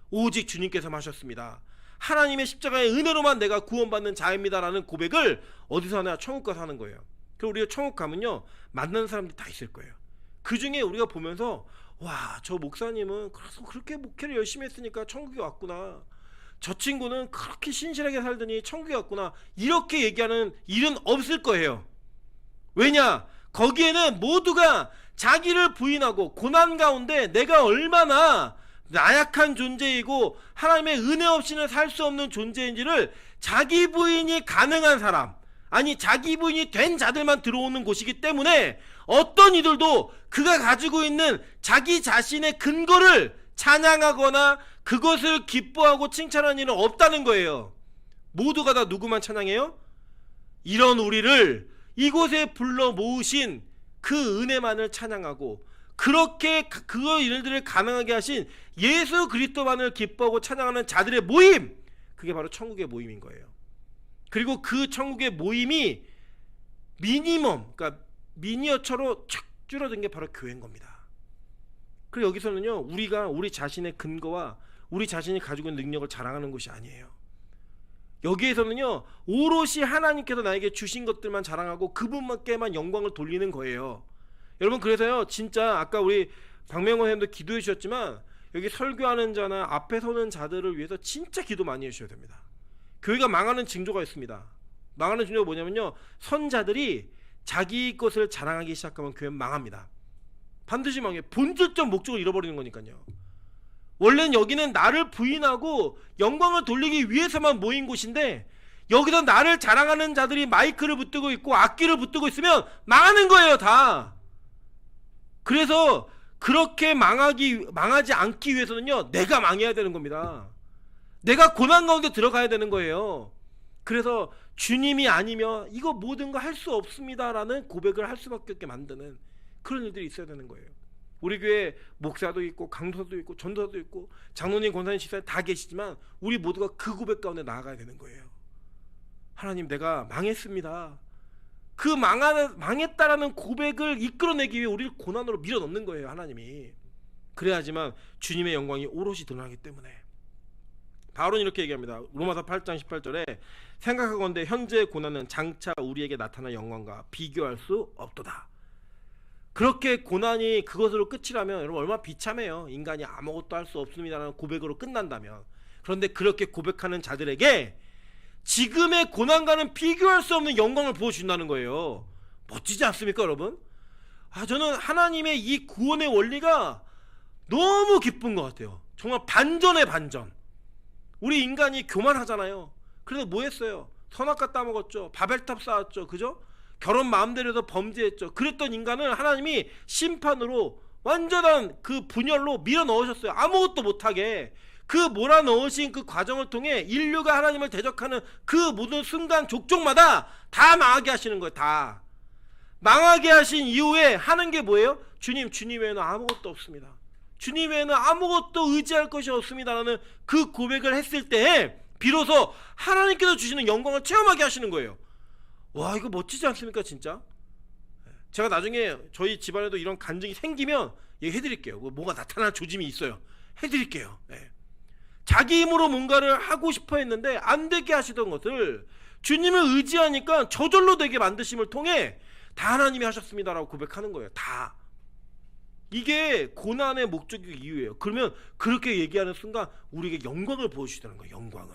오직 주님께서 하셨습니다. 하나님의 십자가의 은혜로만 내가 구원받는 자입니다 라는 고백을 어디서 하냐? 천국 가서 하는 거예요. 그리고 우리가 천국 가면요 만나는 사람들이 다 있을 거예요. 그 중에 우리가 보면서, 와, 저 목사님은 그렇게 목회를 열심히 했으니까 천국에 왔구나, 저 친구는 그렇게 신실하게 살더니 천국에 왔구나, 이렇게 얘기하는 일은 없을 거예요. 왜냐? 거기에는 모두가 자기를 부인하고 고난 가운데 내가 얼마나 나약한 존재이고 하나님의 은혜 없이는 살 수 없는 존재인지를 자기 부인이 가능한 사람, 아니 자기 부인이 된 자들만 들어오는 곳이기 때문에 어떤 이들도 그가 가지고 있는 자기 자신의 근거를 찬양하거나 그것을 기뻐하고 칭찬하는 일은 없다는 거예요. 모두가 다 누구만 찬양해요? 이런 우리를 이곳에 불러 모으신 그 은혜만을 찬양하고 그렇게 그 일들을 가능하게 하신 예수 그리스도만을 기뻐하고 찬양하는 자들의 모임, 그게 바로 천국의 모임인 거예요. 그리고 그 천국의 모임이 미니멈, 그러니까 미니어처로 착 줄어든 게 바로 교회인 겁니다. 그리고 여기서는요, 우리가 우리 자신의 근거와 우리 자신이 가지고 있는 능력을 자랑하는 것이 아니에요. 여기에서는요, 오롯이 하나님께서 나에게 주신 것들만 자랑하고 그분께만 영광을 돌리는 거예요. 여러분, 그래서요, 진짜 아까 우리 박명호 선생님도 기도해 주셨지만 여기 설교하는 자나 앞에 서는 자들을 위해서 진짜 기도 많이 해주셔야 됩니다. 교회가 망하는 징조가 있습니다. 망하는 징조가 뭐냐면요, 선자들이 자기 것을 자랑하기 시작하면 교회는 망합니다. 반드시 망해요. 본질적 목적을 잃어버리는 거니까요. 원래는 여기는 나를 부인하고 영광을 돌리기 위해서만 모인 곳인데, 여기서 나를 자랑하는 자들이 마이크를 붙들고 있고 악기를 붙들고 있으면 망하는 거예요, 다. 그래서 그렇게 망하지 않기 위해서는요, 내가 망해야 되는 겁니다. 내가 고난 가운데 들어가야 되는 거예요. 그래서 주님이 아니면 이거 모든 거 할 수 없습니다라는 고백을 할 수밖에 없게 만드는 그런 일들이 있어야 되는 거예요. 우리 교회 목사도 있고 강도사도 있고 전도사도 있고 장로님, 권사님, 집사님 다 계시지만 우리 모두가 그 고백 가운데 나아가야 되는 거예요. 하나님, 내가 망했습니다. 그 망했다라는 고백을 이끌어내기 위해 우리를 고난으로 밀어넣는 거예요, 하나님이. 그래야지만 주님의 영광이 오롯이 드러나기 때문에. 바울은 이렇게 얘기합니다. 로마서 8장 18절에 생각하건대 현재의 고난은 장차 우리에게 나타날 영광과 비교할 수 없도다. 그렇게 고난이 그것으로 끝이라면 여러분 얼마나 비참해요. 인간이 아무것도 할 수 없습니다라는 고백으로 끝난다면. 그런데 그렇게 고백하는 자들에게 지금의 고난과는 비교할 수 없는 영광을 부어준다는 거예요. 멋지지 않습니까, 여러분? 저는 하나님의 이 구원의 원리가 너무 기쁜 것 같아요. 정말 반전의 반전. 우리 인간이 교만하잖아요. 그래서 뭐 했어요? 선악과 따먹었죠. 바벨탑 쌓았죠. 그죠? 결혼 마음대로 해서 범죄했죠. 그랬던 인간을 하나님이 심판으로 완전한 그 분열로 밀어 넣으셨어요. 아무것도 못하게. 그 몰아넣으신 그 과정을 통해 인류가 하나님을 대적하는 그 모든 순간 족족마다 다 망하게 하시는 거예요. 다 망하게 하신 이후에 하는 게 뭐예요? 주님 외에는 아무것도 없습니다. 주님 외에는 아무것도 의지할 것이 없습니다라는 그 고백을 했을 때 비로소 하나님께서 주시는 영광을 체험하게 하시는 거예요. 와, 이거 멋지지 않습니까, 진짜? 제가 나중에 저희 집안에도 이런 간증이 생기면 얘기해드릴게요. 뭐가 나타날 조짐이 있어요. 해드릴게요. 자기 힘으로 뭔가를 하고 싶어 했는데 안 되게 하시던 것을 주님을 의지하니까 저절로 되게 만드심을 통해 다 하나님이 하셨습니다라고 고백하는 거예요. 다. 이게 고난의 목적이고 이유예요. 그러면 그렇게 얘기하는 순간 우리에게 영광을 부어주시다는 거예요. 영광을.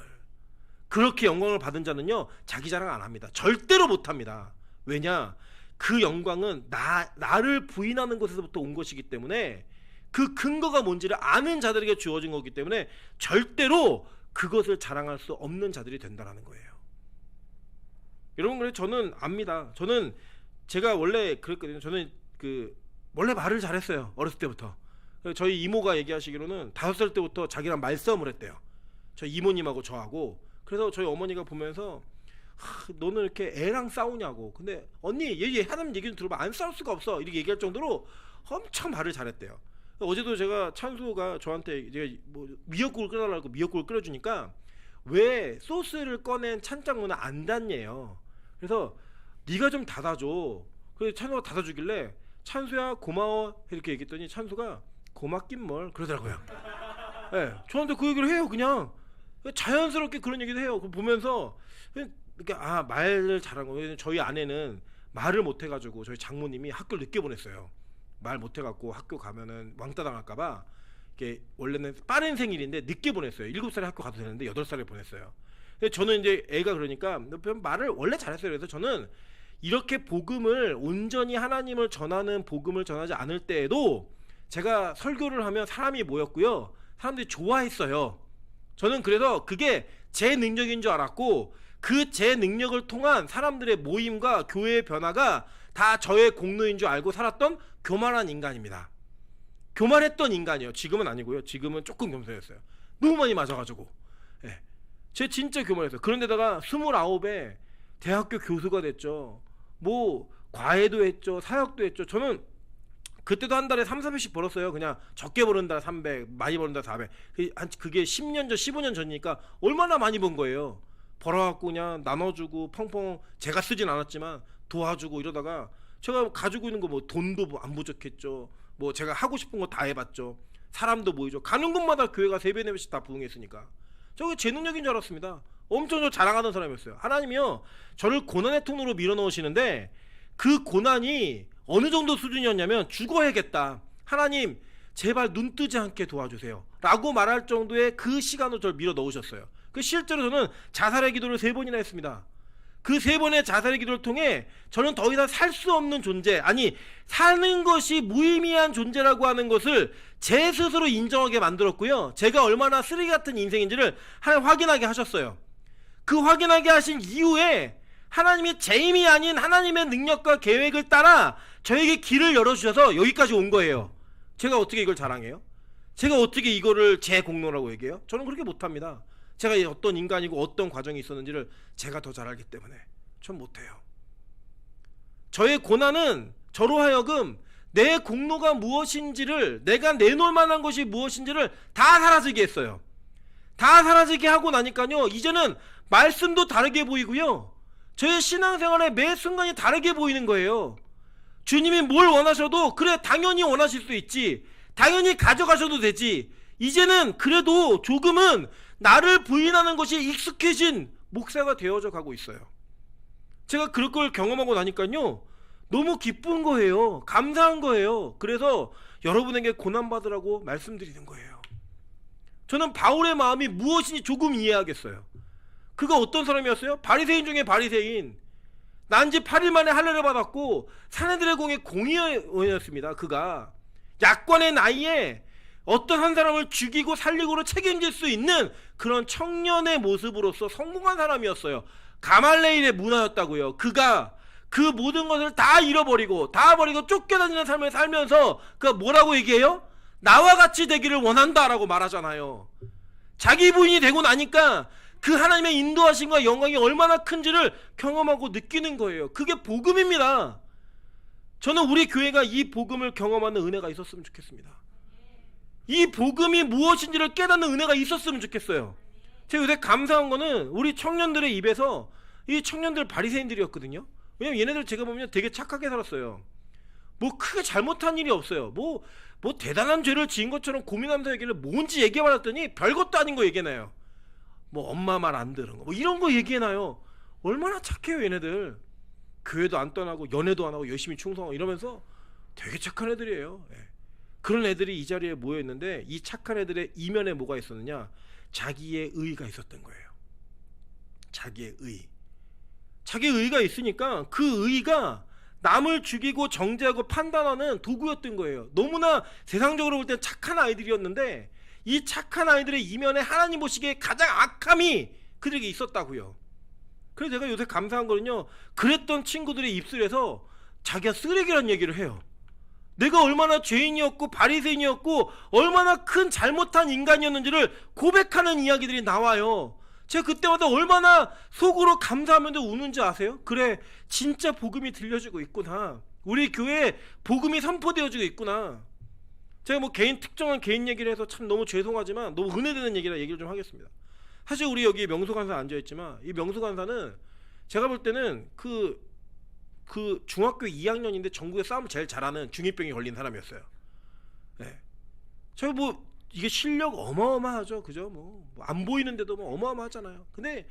그렇게 영광을 받은 자는요, 자기 자랑 안 합니다. 절대로 못 합니다. 왜냐? 그 영광은 나를 부인하는 것에서부터 온 것이기 때문에, 그 근거가 뭔지를 아는 자들에게 주어진 거기 때문에 절대로 그것을 자랑할 수 없는 자들이 된다는 거예요. 여러분, 그래 저는 압니다. 저는 제가 원래 그랬거든요. 저는 원래 말을 잘했어요. 어렸을 때부터. 저희 이모가 얘기하시기로는 5살 때부터 자기랑 말싸움을 했대요. 저희 이모님하고 저하고. 그래서 저희 어머니가 보면서 너는 이렇게 애랑 싸우냐고. 근데 언니 하는 얘기 좀 들어봐. 안 싸울 수가 없어. 이렇게 얘기할 정도로 엄청 말을 잘했대요. 어제도 제가 찬수가 저한테 제가 미역국을 끓여달라고 미역국을 끓여주니까 왜 소스를 꺼낸 찬장문을 안 닫냐요. 그래서 네가 좀 닫아줘. 그래서 찬수가 닫아주길래 찬수야 고마워 이렇게 얘기했더니 찬수가 고맙긴 뭘 그러더라고요. 네, 저한테 그 얘기를 해요. 그냥 자연스럽게 그런 얘기도 해요. 그거 보면서 그러니까 말을 잘한 거예요. 저희 아내는 말을 못해가지고 저희 장모님이 학교를 늦게 보냈어요. 말 못해갖고 학교 가면은 왕따 당할까봐 이게 원래는 빠른 생일인데 늦게 보냈어요. 7살에 학교 가도 되는데 8살에 보냈어요. 근데 저는 이제 애가 그러니까 말을 원래 잘했어요. 그래서 저는 이렇게 복음을 온전히 하나님을 전하는 복음을 전하지 않을 때에도 제가 설교를 하면 사람이 모였고요. 사람들이 좋아했어요. 저는 그래서 그게 제 능력인 줄 알았고 그 제 능력을 통한 사람들의 모임과 교회의 변화가 다 저의 공로인 줄 알고 살았던 교만한 인간입니다. 교만했던 인간이에요. 지금은 아니고요. 지금은 조금 겸손했어요. 너무 많이 맞아가지고. 제 진짜 교만했어요. 그런데다가 29에 대학교 교수가 됐죠. 뭐 과외도 했죠. 사역도 했죠. 저는 그때도 한 달에 3, 400씩 벌었어요. 그냥 적게 버는 달 300, 많이 버는 달 400. 그게 10년 전, 15년 전이니까 얼마나 많이 번 거예요. 벌어갖고 그냥 나눠주고 펑펑 제가 쓰진 않았지만 도와주고 이러다가 제가 가지고 있는 거 뭐 돈도 뭐 안 부족했죠. 뭐 제가 하고 싶은 거 다 해봤죠. 사람도 모이죠. 가는 곳마다 교회가 3배, 4배씩 다 부흥했으니까. 저게 제 능력인 줄 알았습니다. 엄청 저 자랑하는 사람이었어요. 하나님이요, 저를 고난의 통로로 밀어넣으시는데 그 고난이 어느 정도 수준이었냐면 죽어야겠다, 하나님 제발 눈 뜨지 않게 도와주세요 라고 말할 정도의 그 시간으로 저를 밀어넣으셨어요. 그 실제로 저는 자살의 기도를 3번이나 했습니다. 그 3번의 자살의 기도를 통해 저는 더 이상 살 수 없는 존재, 아니 사는 것이 무의미한 존재라고 하는 것을 제 스스로 인정하게 만들었고요, 제가 얼마나 쓰레기 같은 인생인지를 하나님 확인하게 하셨어요. 그 확인하게 하신 이후에 하나님이 제 힘이 아닌 하나님의 능력과 계획을 따라 저에게 길을 열어주셔서 여기까지 온 거예요. 제가 어떻게 이걸 자랑해요? 제가 어떻게 이거를 제 공로라고 얘기해요? 저는 그렇게 못합니다. 제가 어떤 인간이고 어떤 과정이 있었는지를 제가 더 잘 알기 때문에 전 못해요. 저의 고난은 저로 하여금 내 공로가 무엇인지를, 내가 내놓을 만한 것이 무엇인지를 다 사라지게 했어요. 다 사라지게 하고 나니까요, 이제는 말씀도 다르게 보이고요, 저의 신앙생활의 매 순간이 다르게 보이는 거예요. 주님이 뭘 원하셔도 그래 당연히 원하실 수 있지, 당연히 가져가셔도 되지, 이제는 그래도 조금은 나를 부인하는 것이 익숙해진 목사가 되어져 가고 있어요. 제가 그럴 걸 경험하고 나니까요 너무 기쁜 거예요. 감사한 거예요. 그래서 여러분에게 고난받으라고 말씀드리는 거예요. 저는 바울의 마음이 무엇인지 조금 이해하겠어요. 그가 어떤 사람이었어요? 바리새인 중에 바리새인, 난지 8일 만에 할례를 받았고 사내들의 공의원이었습니다. 그가 약관의 나이에 어떤 한 사람을 죽이고 살리고로 책임질 수 있는 그런 청년의 모습으로서 성공한 사람이었어요. 가말레일의 문화였다고요. 그가 그 모든 것을 다 잃어버리고 다 버리고 쫓겨다니는 삶을 살면서 그가 뭐라고 얘기해요? 나와 같이 되기를 원한다라고 말하잖아요. 자기 부인이 되고 나니까 그 하나님의 인도하심과 영광이 얼마나 큰지를 경험하고 느끼는 거예요. 그게 복음입니다. 저는 우리 교회가 이 복음을 경험하는 은혜가 있었으면 좋겠습니다. 이 복음이 무엇인지를 깨닫는 은혜가 있었으면 좋겠어요. 제가 요새 감사한 거는 우리 청년들의 입에서, 이 청년들 바리새인들이었거든요. 왜냐면 얘네들 제가 보면 되게 착하게 살았어요. 뭐 크게 잘못한 일이 없어요. 뭐 대단한 죄를 지은 것처럼 고민하면서 얘기를 뭔지 얘기해봤더니 별것도 아닌 거 얘기해놔요. 뭐 엄마 말 안 들은 거 뭐 이런 거 얘기해놔요. 얼마나 착해요 얘네들. 교회도 안 떠나고 연애도 안 하고 열심히 충성하고 이러면서 되게 착한 애들이에요. 예. 그런 애들이 이 자리에 모여있는데 이 착한 애들의 이면에 뭐가 있었느냐, 자기의 의가 있었던 거예요. 자기의 의가 있으니까 그 의가 남을 죽이고 정죄하고 판단하는 도구였던 거예요. 너무나 세상적으로 볼 땐 착한 아이들이었는데 이 착한 아이들의 이면에 하나님 보시기에 가장 악함이 그들에게 있었다고요. 그래서 제가 요새 감사한 거는요, 그랬던 친구들의 입술에서 자기가 쓰레기란 얘기를 해요. 내가 얼마나 죄인이었고 바리새인이었고 얼마나 큰 잘못한 인간이었는지를 고백하는 이야기들이 나와요. 제가 그때마다 얼마나 속으로 감사하면서 우는지 아세요? 그래, 진짜 복음이 들려지고 있구나. 우리 교회에 복음이 선포되어지고 있구나. 제가 뭐 특정한 개인 얘기를 해서 참 너무 죄송하지만 너무 은혜되는 얘기를 좀 하겠습니다. 사실 우리 여기 명수간사 앉아있지만 이 명수간사는 제가 볼 때는 그 중학교 2학년인데 전국에 싸움을 제일 잘하는 중2병이 걸린 사람이었어요. 네. 제가 뭐 이게 실력 어마어마하죠, 그죠? 뭐 안 보이는데도 뭐 어마어마하잖아요. 근데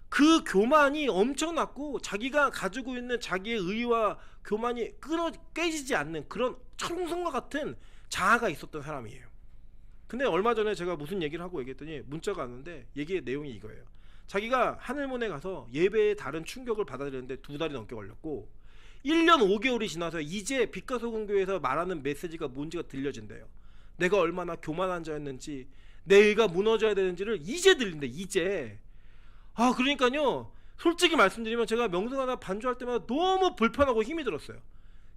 그 교만이 엄청났고 자기가 가지고 있는 자기의 의와 교만이 깨지지 않는 그런 철옹성과 같은 자아가 있었던 사람이에요. 근데 얼마 전에 제가 무슨 얘기를 하고 얘기했더니 문자가 왔는데 얘기의 내용이 이거예요. 자기가 하늘문에 가서 예배에 다른 충격을 받아들였는데 2달이 넘게 걸렸고 1년 5개월이 지나서 이제 빛과 소금 교회에서 말하는 메시지가 뭔지가 들려진대요. 내가 얼마나 교만한 자였는지, 내 의가 무너져야 되는지를 이제 들린대. 이제. 그러니까요, 솔직히 말씀드리면 제가 명승하나 반주할 때마다 너무 불편하고 힘이 들었어요.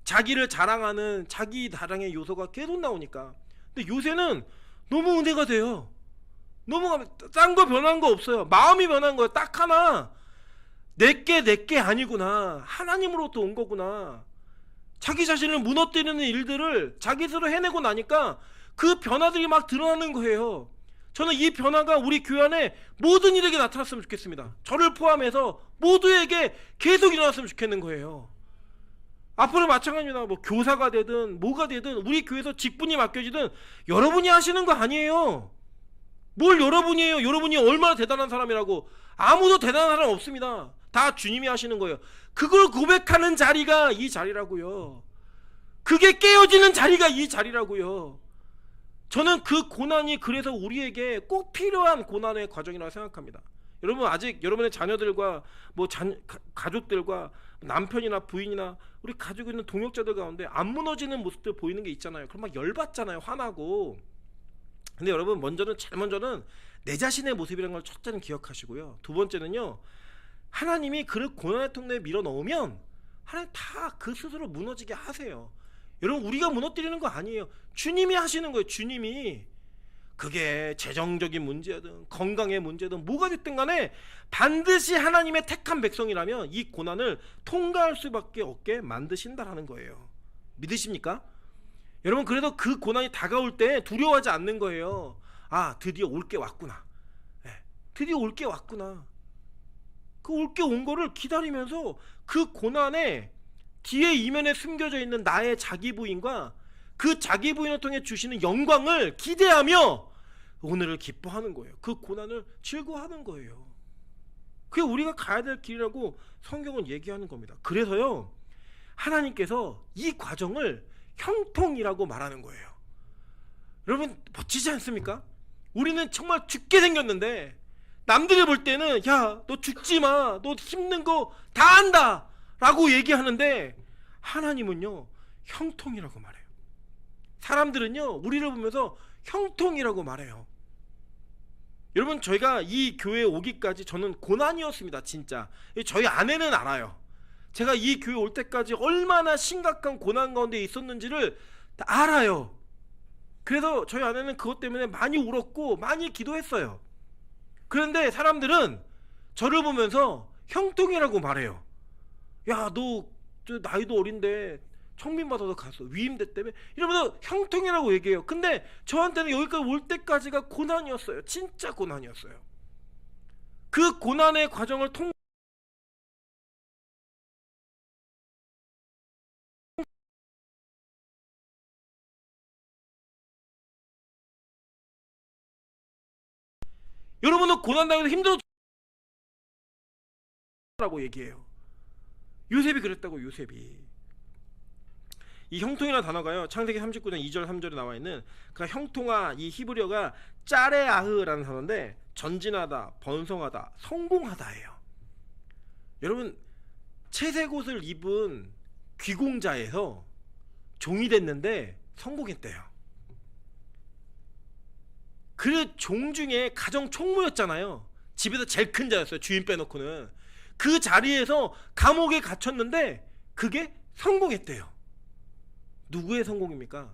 자기를 자랑하는 자기 자랑의 요소가 계속 나오니까. 근데 요새는 너무 은혜가 돼요. 너무 딴 거 변한 거 없어요. 마음이 변한 거예요. 딱 하나. 내게 아니구나. 하나님으로부터 온 거구나. 자기 자신을 무너뜨리는 일들을 자기 스스로 해내고 나니까 그 변화들이 막 드러나는 거예요. 저는 이 변화가 우리 교회 안에 모든 이에게 나타났으면 좋겠습니다. 저를 포함해서 모두에게 계속 일어났으면 좋겠는 거예요. 앞으로 마찬가지입니다. 뭐 교사가 되든 뭐가 되든 우리 교회에서 직분이 맡겨지든 여러분이 하시는 거 아니에요. 뭘 여러분이에요. 여러분이 얼마나 대단한 사람이라고. 아무도 대단한 사람 없습니다. 다 주님이 하시는 거예요. 그걸 고백하는 자리가 이 자리라고요. 그게 깨어지는 자리가 이 자리라고요. 저는 그 고난이 그래서 우리에게 꼭 필요한 고난의 과정이라고 생각합니다. 여러분 아직 여러분의 자녀들과 뭐 가족들과 남편이나 부인이나 우리 가지고 있는 동역자들 가운데 안 무너지는 모습들 보이는 게 있잖아요. 그럼 막 열받잖아요. 화나고. 근데 여러분 제일 먼저는 내 자신의 모습이라는 걸 첫째는 기억하시고요. 두 번째는요. 하나님이 그를 고난의 통로에 밀어넣으면 하나님 다 그 스스로 무너지게 하세요. 여러분 우리가 무너뜨리는 거 아니에요. 주님이 하시는 거예요. 주님이. 그게 재정적인 문제든 건강의 문제든 뭐가 됐든 간에 반드시 하나님의 택한 백성이라면 이 고난을 통과할 수밖에 없게 만드신다라는 거예요. 믿으십니까? 여러분 그래서 그 고난이 다가올 때 두려워하지 않는 거예요. 아 드디어 올 게 왔구나. 드디어 올 게 왔구나. 그 올 게 온 거를 기다리면서 그 고난에 뒤에 이면에 숨겨져 있는 나의 자기 부인과 그 자기 부인을 통해 주시는 영광을 기대하며 오늘을 기뻐하는 거예요. 그 고난을 즐거워하는 거예요. 그게 우리가 가야 될 길이라고 성경은 얘기하는 겁니다. 그래서요 하나님께서 이 과정을 형통이라고 말하는 거예요. 여러분 멋지지 않습니까? 우리는 정말 죽게 생겼는데 남들이 볼 때는 야 너 죽지 마, 너 힘든 거 다 한다 라고 얘기하는데 하나님은요 형통이라고 말해요. 사람들은요 우리를 보면서 형통이라고 말해요. 여러분 저희가 이 교회에 오기까지 저는 고난이었습니다. 진짜 저희 아내는 알아요. 제가 이 교회 올 때까지 얼마나 심각한 고난 가운데 있었는지를 다 알아요. 그래서 저희 아내는 그것 때문에 많이 울었고 많이 기도했어요. 그런데 사람들은 저를 보면서 형통이라고 말해요. 야 너 나이도 어린데 청민 받아서 갔어. 위임대 때문에 이러면서 형통이라고 얘기해요. 근데 저한테는 여기까지 올 때까지가 고난이었어요. 진짜 고난이었어요. 그 고난의 과정을 여러분은 고난당해서 힘들어라고 얘기해요. 요셉이 그랬다고. 요셉이 이 형통이라는 단어가요 창세기 39장 2절 3절에 나와있는 그 형통아 이 히브리어가 짜레아흐라는 단어인데 전진하다, 번성하다, 성공하다예요. 여러분 채색 옷을 입은 귀공자에서 종이 됐는데 성공했대요. 그 종 중에 가정 총무였잖아요. 집에서 제일 큰 자였어요. 주인 빼놓고는. 그 자리에서 감옥에 갇혔는데 그게 성공했대요. 누구의 성공입니까?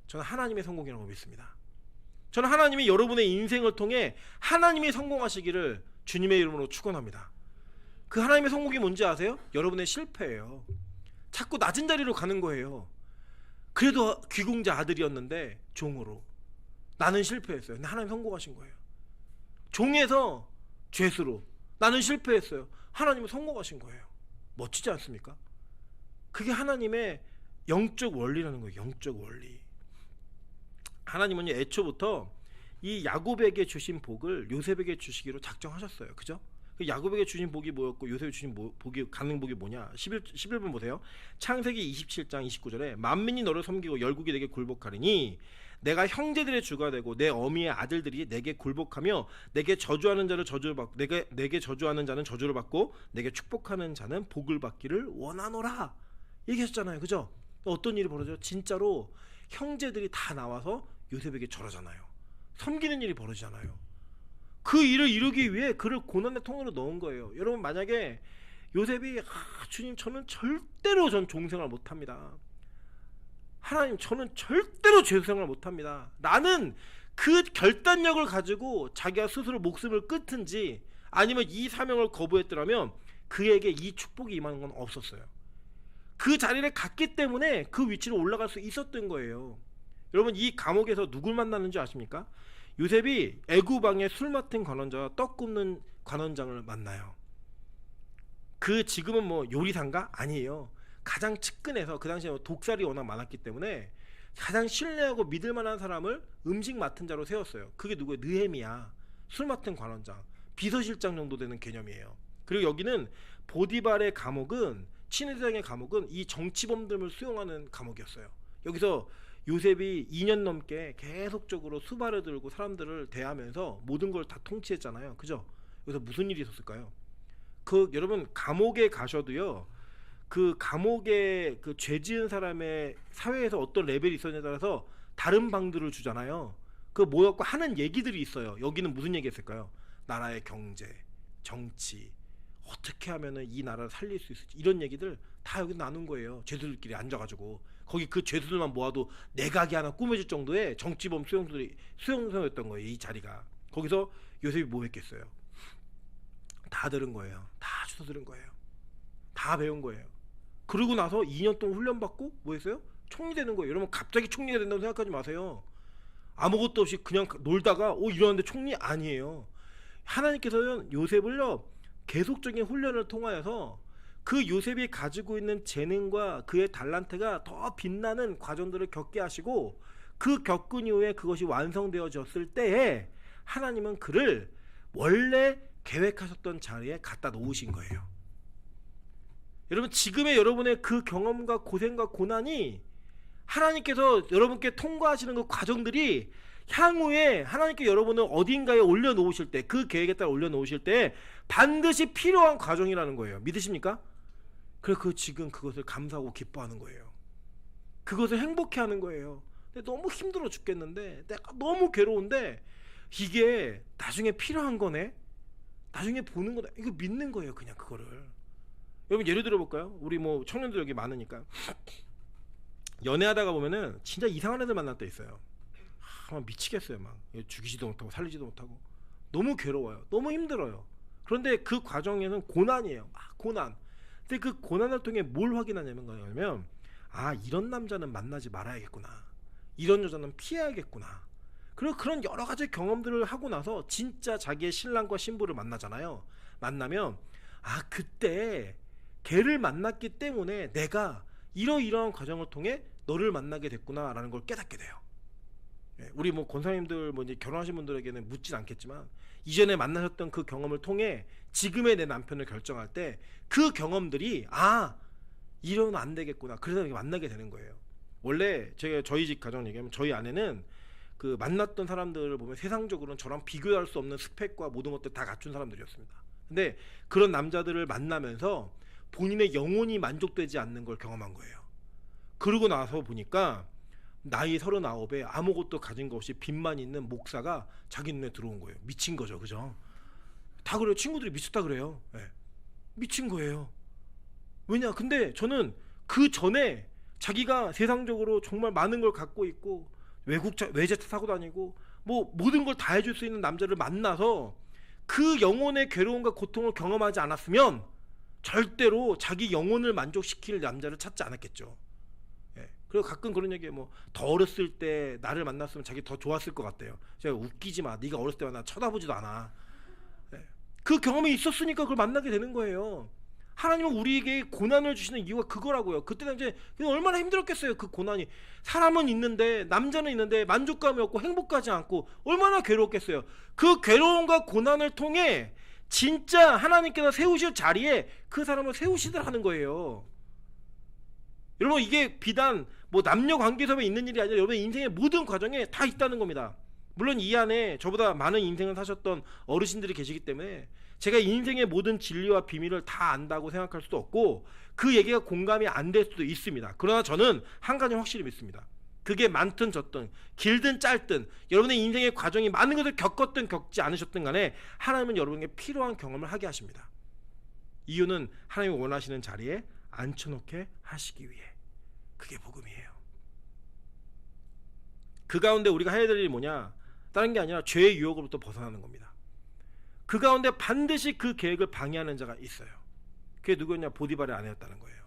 저는 하나님의 성공이라고 믿습니다. 저는 하나님이 여러분의 인생을 통해 하나님이 성공하시기를 주님의 이름으로 축원합니다. 그 하나님의 성공이 뭔지 아세요? 여러분의 실패예요. 자꾸 낮은 자리로 가는 거예요. 그래도 귀공자 아들이었는데 종으로. 나는 실패했어요. 근데 하나님 성공하신 거예요. 종에서 죄수로. 나는 실패했어요. 하나님은 성공하신 거예요. 멋지지 않습니까? 그게 하나님의 영적 원리라는 거예요. 영적 원리. 하나님은 애초부터 이 야곱에게 주신 복을 요셉에게 주시기로 작정하셨어요. 그죠? 그 야곱에게 주신 복이 뭐였고 요셉에게 주신 복이 가는 복이 뭐냐? 11번 보세요. 창세기 27장 29절에 만민이 너를 섬기고 열국이 내게 굴복하리니 내가 형제들의 주가 되고 내 어미의 아들들이 내게 굴복하며 내게 저주하는 자를 저주를 받고 내게 저주하는 자는 저주를 받고 내게 축복하는 자는 복을 받기를 원하노라 얘기했잖아요. 그죠? 어떤 일이 벌어져요? 진짜로 형제들이 다 나와서 요셉에게 절하잖아요. 섬기는 일이 벌어지잖아요. 그 일을 이루기 위해 그를 고난의 통로로 넣은 거예요. 여러분 만약에 요셉이 주님 저는 절대로 전 종생활 못합니다. 하나님 저는 절대로 죄생활 못합니다. 나는 그 결단력을 가지고 자기가 스스로 목숨을 끊든지 아니면 이 사명을 거부했더라면 그에게 이 축복이 임하는 건 없었어요. 그 자리를 갔기 때문에 그 위치로 올라갈 수 있었던 거예요. 여러분, 이 감옥에서 누굴 만나는 줄 아십니까? 요셉이 애구방의 술 맡은 관원자와 떡 굽는 관원장을 만나요. 그 지금은 뭐 요리사인가? 아니에요. 가장 측근에서, 그 당시에 독살이 워낙 많았기 때문에 가장 신뢰하고 믿을 만한 사람을 음식 맡은 자로 세웠어요. 그게 누구예요? 느헤미야. 술 맡은 관원장, 비서실장 정도 되는 개념이에요. 그리고 여기는 보디발의 감옥은, 친위대장의 감옥은 이 정치범들을 수용하는 감옥이었어요. 여기서 요셉이 2년 넘게 계속적으로 수발을 들고 사람들을 대하면서 모든 걸 다 통치했잖아요. 그죠? 여기서 무슨 일이 있었을까요? 여러분, 감옥에 가셔도요, 그 감옥에 그 죄 지은 사람의 사회에서 어떤 레벨이 있었냐에 따라서 다른 방들을 주잖아요. 그 모여갖고 하는 얘기들이 있어요. 여기는 무슨 얘기했을까요? 나라의 경제, 정치, 어떻게 하면은 이 나라를 살릴 수 있을지, 이런 얘기들 다 여기 나눈 거예요. 죄수들끼리 앉아가지고. 거기 그 죄수들만 모아도 내각이 하나 꾸며질 정도의 정치범 수용소였던 거예요, 이 자리가. 거기서 요셉이 뭐 했겠어요? 다 들은 거예요. 다 주워 들은 거예요. 다 배운 거예요. 그러고 나서 2년 동안 훈련받고 뭐 했어요? 총리 되는 거예요. 여러분, 갑자기 총리가 된다고 생각하지 마세요. 아무것도 없이 그냥 놀다가 이러는데 총리 아니에요. 하나님께서는 요셉을요, 계속적인 훈련을 통하여서 그 요셉이 가지고 있는 재능과 그의 달란트가 더 빛나는 과정들을 겪게 하시고, 그 겪은 이후에 그것이 완성되어졌을 때에 하나님은 그를 원래 계획하셨던 자리에 갖다 놓으신 거예요. 여러분, 지금의 여러분의 그 경험과 고생과 고난이 하나님께서 여러분께 통과하시는 그 과정들이 향후에 하나님께 여러분을 어딘가에 올려놓으실 때, 그 계획에 따라 올려놓으실 때 반드시 필요한 과정이라는 거예요. 믿으십니까? 그래서 지금 그것을 감사하고 기뻐하는 거예요. 그것을 행복해하는 거예요. 근데 너무 힘들어 죽겠는데, 내가 너무 괴로운데 이게 나중에 필요한 거네, 나중에 보는 거다, 이거 믿는 거예요. 그냥 그거를. 여러분, 예를 들어 볼까요? 우리 뭐 청년들 여기 많으니까 연애하다가 보면은 진짜 이상한 애들 만날 때 있어요. 막 미치겠어요. 막 죽이지도 못하고 살리지도 못하고 너무 괴로워요. 너무 힘들어요. 그런데 그 과정에는 고난이에요. 고난. 근데 그 고난을 통해 뭘 확인하냐면, 이런 남자는 만나지 말아야겠구나, 이런 여자는 피해야겠구나. 그리고 그런 여러 가지 경험들을 하고 나서 진짜 자기의 신랑과 신부를 만나잖아요. 만나면 그때 걔를 만났기 때문에 내가 이러이러한 과정을 통해 너를 만나게 됐구나 라는 걸 깨닫게 돼요. 우리 뭐 권사님들, 뭐 이제 결혼하신 분들에게는 묻진 않겠지만, 이전에 만나셨던 그 경험을 통해 지금의 내 남편을 결정할 때 그 경험들이 이러면 안 되겠구나, 그래서 이렇게 만나게 되는 거예요. 원래 제가 저희 집 가정 얘기하면, 저희 아내는 그 만났던 사람들을 보면 세상적으로는 저랑 비교할 수 없는 스펙과 모든 것들 다 갖춘 사람들이었습니다. 근데 그런 남자들을 만나면서 본인의 영혼이 만족되지 않는 걸 경험한 거예요. 그러고 나서 보니까 나이 39에 아무것도 가진 거 없이 빚만 있는 목사가 자기 눈에 들어온 거예요. 미친 거죠, 그죠? 다 그래요. 친구들이 미쳤다 그래요. 미친 거예요. 왜냐? 근데 저는 그 전에 자기가 세상적으로 정말 많은 걸 갖고 있고 외제차 타고 다니고 뭐 모든 걸 다 해줄 수 있는 남자를 만나서 그 영혼의 괴로움과 고통을 경험하지 않았으면 절대로 자기 영혼을 만족시킬 남자를 찾지 않았겠죠. 그리고 가끔 그런 얘기에 더 어렸을 때 나를 만났으면 자기 더 좋았을 것 같대요. 제가 웃기지 마. 네가 어렸을 때만 나 쳐다보지도 않아. 그 경험이 있었으니까 그걸 만나게 되는 거예요. 하나님은 우리에게 고난을 주시는 이유가 그거라고요. 그때는 이제 얼마나 힘들었겠어요. 그 고난이. 사람은 있는데, 남자는 있는데 만족감이 없고 행복하지 않고 얼마나 괴로웠겠어요. 그 괴로움과 고난을 통해 진짜 하나님께서 세우실 자리에 그 사람을 세우시더라는 거예요. 여러분, 이게 비단 뭐 남녀 관계에서만 있는 일이 아니라 여러분 인생의 모든 과정에 다 있다는 겁니다. 물론 이 안에 저보다 많은 인생을 사셨던 어르신들이 계시기 때문에 제가 인생의 모든 진리와 비밀을 다 안다고 생각할 수도 없고, 그 얘기가 공감이 안 될 수도 있습니다. 그러나 저는 한 가지 확실히 믿습니다. 그게 많든 적든, 길든 짧든, 여러분의 인생의 과정이 많은 것을 겪었든 겪지 않으셨든 간에 하나님은 여러분에게 필요한 경험을 하게 하십니다. 이유는 하나님이 원하시는 자리에 앉혀놓게 하시기 위해. 그게 복음이에요. 그 가운데 우리가 해야 될 일이 뭐냐? 다른 게 아니라 죄의 유혹으로부터 벗어나는 겁니다. 그 가운데 반드시 그 계획을 방해하는 자가 있어요. 그게 누구였냐? 보디발의 아내였다는 거예요.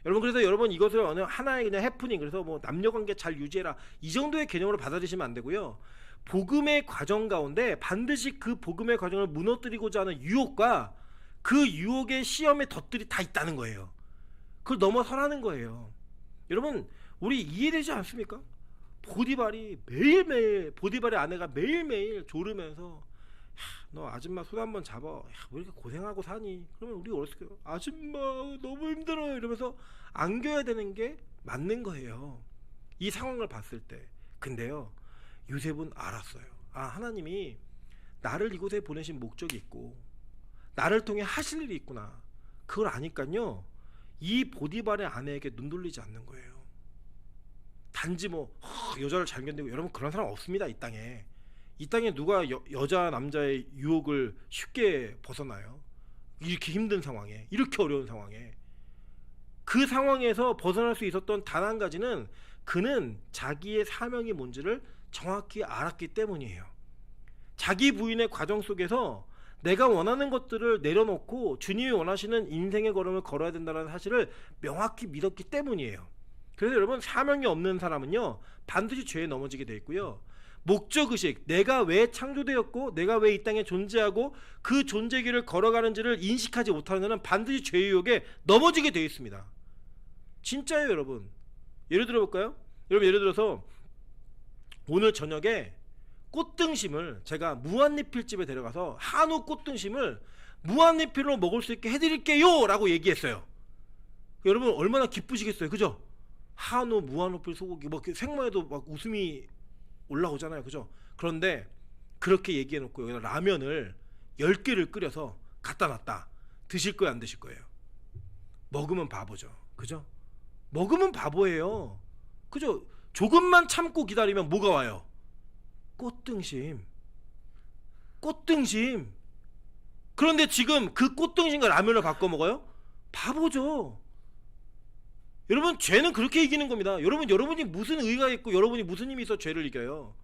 여러분, 그래서 여러분 이것을 어느 하나의 그냥 해프닝, 그래서 뭐 남녀관계 잘 유지해라 이 정도의 개념으로 받아들이시면 안 되고요. 복음의 과정 가운데 반드시 그 복음의 과정을 무너뜨리고자 하는 유혹과 그 유혹의 시험의 덫들이 다 있다는 거예요. 그걸 넘어서라는 거예요. 여러분, 우리 이해되지 않습니까? 보디발의 아내가 매일매일 조르면서, 너 아줌마 손 한번 잡아. 왜 이렇게 고생하고 사니? 그러면 우리 어렸을 때 아줌마 너무 힘들어요 이러면서 안겨야 되는 게 맞는 거예요, 이 상황을 봤을 때. 근데요, 요셉은 알았어요. 하나님이 나를 이곳에 보내신 목적이 있고 나를 통해 하실 일이 있구나. 그걸 아니까요, 이 보디발의 아내에게 눈 돌리지 않는 거예요. 단지 뭐 여자를 잘 견디고, 여러분 그런 사람 없습니다. 이 땅에 누가 여자 남자의 유혹을 쉽게 벗어나요? 이렇게 힘든 상황에, 이렇게 어려운 상황에. 그 상황에서 벗어날 수 있었던 단 한 가지는 그는 자기의 사명이 뭔지를 정확히 알았기 때문이에요. 자기 부인의 과정 속에서 내가 원하는 것들을 내려놓고 주님이 원하시는 인생의 걸음을 걸어야 된다는 사실을 명확히 믿었기 때문이에요. 그래서 여러분, 사명이 없는 사람은요 반드시 죄에 넘어지게 돼 있고요, 목적의식, 내가 왜 창조되었고 내가 왜 이 땅에 존재하고 그 존재길을 걸어가는지를 인식하지 못하는 자는 반드시 죄의 유혹에 넘어지게 되어 있습니다. 진짜예요 여러분. 예를 들어 볼까요? 여러분, 예를 들어서 오늘 저녁에 꽃등심을 제가 무한리필집에 데려가서 한우 꽃등심을 무한리필로 먹을 수 있게 해드릴게요 라고 얘기했어요. 여러분 얼마나 기쁘시겠어요, 그죠? 한우 무한리필 소고기, 뭐 생각해도 막 웃음이 올라오잖아요, 그죠? 그런데 그렇게 얘기해놓고 여기다 라면을 10개를 끓여서 갖다 놨다. 드실 거예요, 안 드실 거예요? 먹으면 바보죠, 그죠? 먹으면 바보예요, 그죠? 조금만 참고 기다리면 뭐가 와요? 꽃등심. 그런데 지금 그 꽃등심과 라면을 바꿔 먹어요? 바보죠. 여러분, 죄는 그렇게 이기는 겁니다. 여러분이 무슨 의가 있고 여러분이 무슨 힘이 있어 죄를 이겨요?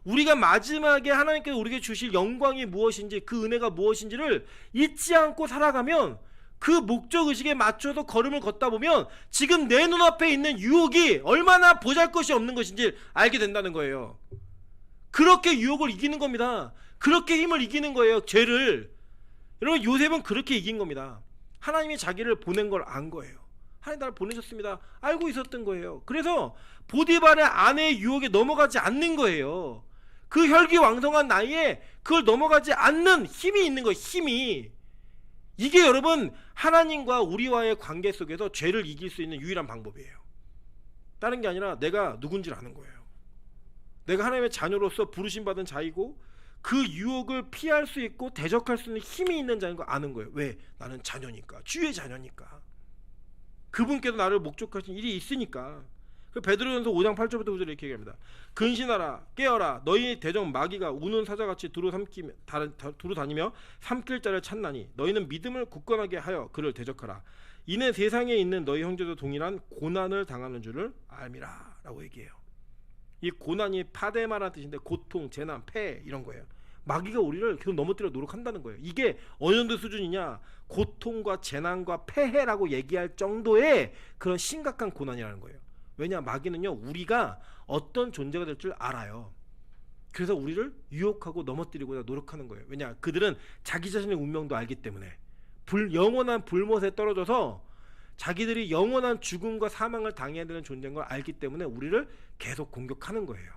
우리가 마지막에 하나님께서 우리에게 주실 영광이 무엇인지, 그 은혜가 무엇인지를 잊지 않고 살아가면, 그 목적의식에 맞춰서 걸음을 걷다 보면 지금 내 눈앞에 있는 유혹이 얼마나 보잘것이 없는 것인지 알게 된다는 거예요. 그렇게 유혹을 이기는 겁니다. 그렇게 힘을 이기는 거예요, 죄를. 여러분, 요셉은 그렇게 이긴 겁니다. 하나님이 자기를 보낸 걸 안 거예요. 하나님 나를 보내셨습니다. 알고 있었던 거예요. 그래서 보디발의 아내의 유혹에 넘어가지 않는 거예요. 그 혈기왕성한 나이에 그걸 넘어가지 않는 힘이 있는 거예요, 힘이. 이게 여러분, 하나님과 우리와의 관계 속에서 죄를 이길 수 있는 유일한 방법이에요. 다른 게 아니라 내가 누군지를 아는 거예요. 내가 하나님의 자녀로서 부르심받은 자이고 그 유혹을 피할 수 있고 대적할 수 있는 힘이 있는 자인 걸 아는 거예요. 왜? 나는 자녀니까, 주의 자녀니까. 그분께서 나를 목적하신 일이 있으니까. 베드로전서 5장 8절부터 9절에 이렇게 얘기합니다. 근신하라, 깨어라, 너희 대적 마귀가 우는 사자같이 두루 다니며 삼킬 자를 찾나니 너희는 믿음을 굳건하게 하여 그를 대적하라. 이는 세상에 있는 너희 형제도 동일한 고난을 당하는 줄을 알미라 라고 얘기해요. 이 고난이 파데마라는 뜻인데 고통, 재난, 폐 이런 거예요. 마귀가 우리를 계속 넘어뜨려 노력한다는 거예요. 이게 어느 정도 수준이냐, 고통과 재난과 폐해라고 얘기할 정도의 그런 심각한 고난이라는 거예요. 왜냐, 마귀는요 우리가 어떤 존재가 될 줄 알아요. 그래서 우리를 유혹하고 넘어뜨리고자 노력하는 거예요. 왜냐, 그들은 자기 자신의 운명도 알기 때문에. 영원한 불못에 떨어져서 자기들이 영원한 죽음과 사망을 당해야 되는 존재인 걸 알기 때문에 우리를 계속 공격하는 거예요.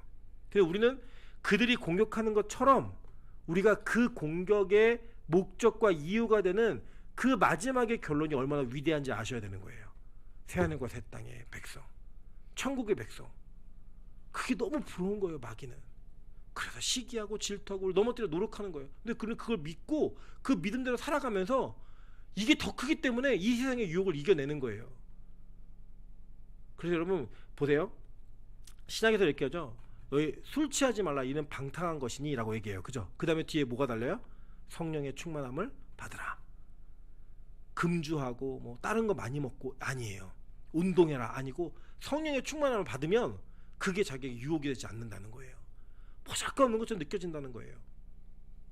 그래서 우리는 그들이 공격하는 것처럼 우리가 그 공격의 목적과 이유가 되는 그 마지막의 결론이 얼마나 위대한지 아셔야 되는 거예요. 새하늘과 새 땅의 백성, 천국의 백성. 그게 너무 부러운 거예요, 마귀는. 그래서 시기하고 질투하고 우리 넘어뜨려 노력하는 거예요. 근데 그걸 믿고 그 믿음대로 살아가면서 이게 더 크기 때문에 이 세상의 유혹을 이겨내는 거예요. 그래서 여러분 보세요. 신약에서 이렇게 하죠. 너희 술 취하지 말라, 이는 방탕한 것이니 라고 얘기해요, 그죠? 그 다음에 뒤에 뭐가 달려요? 성령의 충만함을 받으라. 금주하고 뭐 다른 거 많이 먹고 아니에요. 운동해라 아니고 성령의 충만함을 받으면 그게 자기에게 유혹이 되지 않는다는 거예요. 보잘것없는 것처럼 느껴진다는 거예요.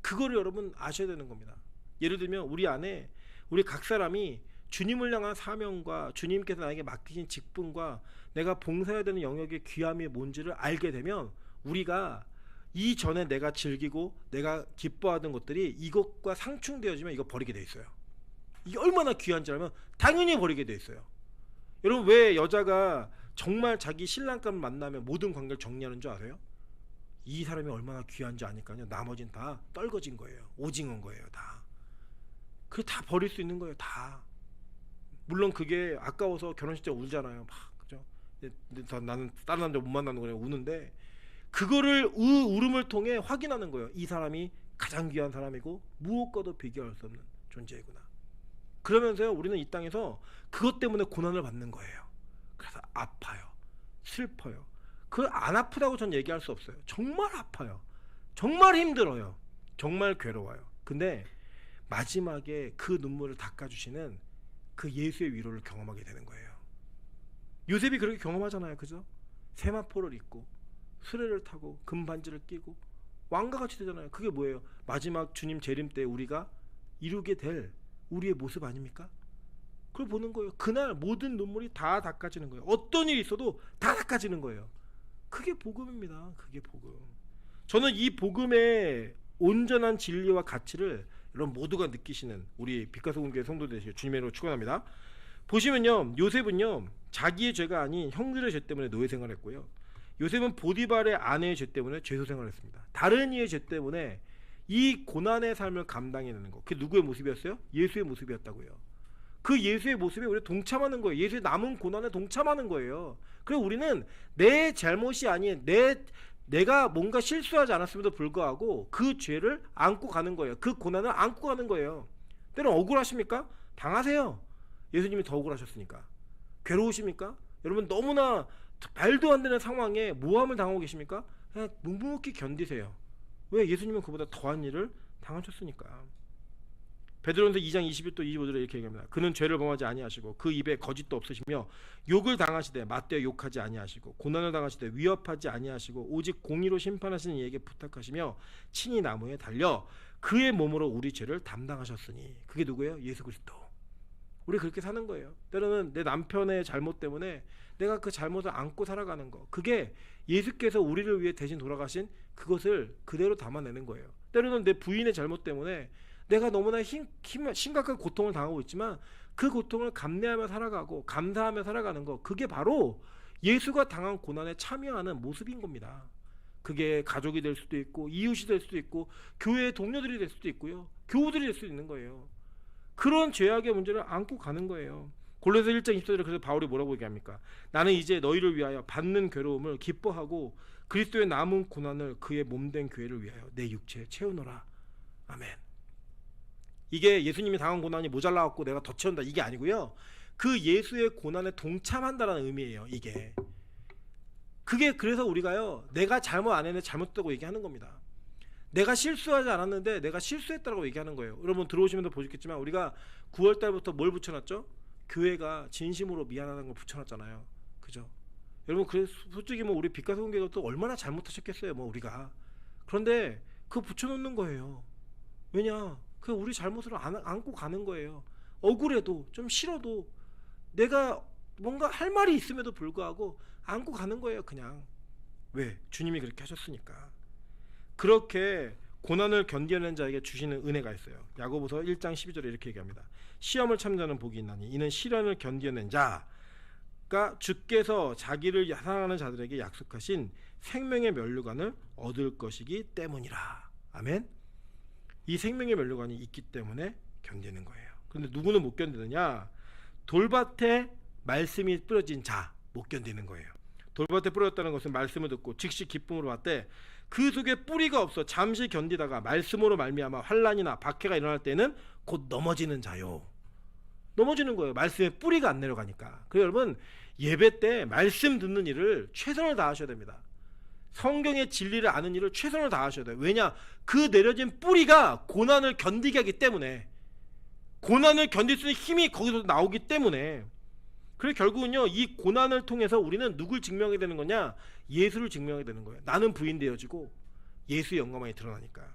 그거를 여러분 아셔야 되는 겁니다. 예를 들면 우리 안에 우리 각 사람이 주님을 향한 사명과 주님께서 나에게 맡기신 직분과 내가 봉사해야 되는 영역의 귀함이 뭔지를 알게 되면 우리가 이전에 내가 즐기고 내가 기뻐하던 것들이 이것과 상충되어지면 이거 버리게 돼 있어요. 이게 얼마나 귀한지 알면 당연히 버리게 돼 있어요. 여러분, 왜 여자가 정말 자기 신랑감을 만나면 모든 관계를 정리하는 줄 아세요? 이 사람이 얼마나 귀한지 아니까요. 나머지는 다 떨궈진 거예요. 오징어인 거예요. 다. 그게 다 버릴 수 있는 거예요. 다. 물론 그게 아까워서 결혼식 때 울잖아요. 막, 그죠? 나는 다른 남자 못 만나는 거냐 우는데, 그거를 울음을 통해 확인하는 거예요. 이 사람이 가장 귀한 사람이고 무엇과도 비교할 수 없는 존재이구나. 그러면서요, 우리는 이 땅에서 그것 때문에 고난을 받는 거예요. 그래서 아파요. 슬퍼요. 그걸 안 아프다고 전 얘기할 수 없어요. 정말 아파요. 정말 힘들어요. 정말 괴로워요. 근데 마지막에 그 눈물을 닦아주시는 그 예수의 위로를 경험하게 되는 거예요. 요셉이 그렇게 경험하잖아요. 그죠? 세마포를 입고 수레를 타고 금반지를 끼고 왕가같이 되잖아요. 그게 뭐예요? 마지막 주님 재림 때 우리가 이루게 될 우리의 모습 아닙니까? 그걸 보는 거예요. 그날 모든 눈물이 다 닦아지는 거예요. 어떤 일이 있어도 다 닦아지는 거예요. 그게 복음입니다. 그게 복음. 저는 이 복음의 온전한 진리와 가치를 여러분 모두가 느끼시는 우리 빛가서 공교회 성도 되시길 주님의 이름으로 축원합니다. 보시면요, 요셉은요 자기의 죄가 아닌 형들의 죄 때문에 노예 생활했고요. 요셉은 보디발의 아내의 죄 때문에 죄소 생활했습니다. 다른 이의 죄 때문에 이 고난의 삶을 감당해내는 거. 그게 누구의 모습이었어요? 예수의 모습이었다고요. 그 예수의 모습에 우리 동참하는 거예요. 예수의 남은 고난에 동참하는 거예요. 그래서 우리는 내 잘못이 아닌 내가 뭔가 실수하지 않았음에도 불구하고 그 죄를 안고 가는 거예요. 그 고난을 안고 가는 거예요. 때론 억울하십니까? 당하세요. 예수님이 더 억울하셨으니까. 괴로우십니까? 여러분 너무나 말도 안 되는 상황에 모함을 당하고 계십니까? 그냥 묵묵히 견디세요. 왜? 예수님은 그보다 더한 일을 당하셨으니까. 베드로전서 2장 21도 25절에 이렇게 얘기합니다. 그는 죄를 범하지 아니하시고 그 입에 거짓도 없으시며 욕을 당하시되 맞대어 욕하지 아니하시고 고난을 당하시되 위협하지 아니하시고 오직 공의로 심판하시는 이에게 부탁하시며 친히 나무에 달려 그의 몸으로 우리 죄를 담당하셨으니. 그게 누구예요? 예수 그리스도. 우리 그렇게 사는 거예요. 때로는 내 남편의 잘못 때문에 내가 그 잘못을 안고 살아가는 거, 그게 예수께서 우리를 위해 대신 돌아가신 그것을 그대로 담아내는 거예요. 때로는 내 부인의 잘못 때문에 내가 너무나 심각한 고통을 당하고 있지만 그 고통을 감내하며 살아가고 감사하며 살아가는 거, 그게 바로 예수가 당한 고난에 참여하는 모습인 겁니다. 그게 가족이 될 수도 있고 이웃이 될 수도 있고 교회의 동료들이 될 수도 있고요, 교우들이 될 수도 있는 거예요. 그런 죄악의 문제를 안고 가는 거예요. 골로새 1장 24절에 그래서 바울이 뭐라고 얘기합니까? 나는 이제 너희를 위하여 받는 괴로움을 기뻐하고 그리스도의 남은 고난을 그의 몸된 교회를 위하여 내 육체에 채우노라. 아멘. 이게 예수님이 당한 고난이 모자라갖고 내가 더 채운다, 이게 아니고요, 그 예수의 고난에 동참한다는 의미예요. 이게 그게 그래서 우리가요, 내가 잘못 안 했는데 잘못됐다고 얘기하는 겁니다. 내가 실수하지 않았는데 내가 실수했다고 얘기하는 거예요. 여러분 들어오시면서 보셨겠지만 우리가 9월 달부터 뭘 붙여놨죠? 교회가 진심으로 미안하다는 걸 붙여놨잖아요. 그죠? 여러분, 그래서 솔직히 뭐 우리 빛가서 공교회가 또 얼마나 잘못하셨겠어요, 뭐 우리가. 그런데 그거 붙여놓는 거예요. 왜냐? 그 우리 잘못을 안고 가는 거예요. 억울해도 좀 싫어도 내가 뭔가 할 말이 있음에도 불구하고 안고 가는 거예요. 그냥. 왜? 주님이 그렇게 하셨으니까. 그렇게 고난을 견뎌낸 자에게 주시는 은혜가 있어요. 야고보서 1장 12절에 이렇게 얘기합니다. 시험을 참자는 복이 있나니 이는 시련을 견뎌낸 자가 주께서 자기를 사랑하는 자들에게 약속하신 생명의 면류관을 얻을 것이기 때문이라. 아멘. 이 생명의 면류관이 있기 때문에 견디는 거예요. 그런데 누구는 못 견디느냐? 돌밭에 말씀이 뿌려진 자 못 견디는 거예요. 돌밭에 뿌렸다는 것은 말씀을 듣고 즉시 기쁨으로 받되 그 속에 뿌리가 없어 잠시 견디다가 말씀으로 말미암아 환난이나 박해가 일어날 때는 곧 넘어지는 자요. 넘어지는 거예요. 말씀에 뿌리가 안 내려가니까. 그래서 여러분, 예배 때 말씀 듣는 일을 최선을 다하셔야 됩니다. 성경의 진리를 아는 일을 최선을 다하셔야 돼요. 왜냐? 그 내려진 뿌리가 고난을 견디게 하기 때문에, 고난을 견딜 수 있는 힘이 거기서 나오기 때문에. 그래서 결국은요, 이 고난을 통해서 우리는 누굴 증명하게 되는 거냐? 예수를 증명하게 되는 거예요. 나는 부인되어지고 예수의 영광만이 드러나니까.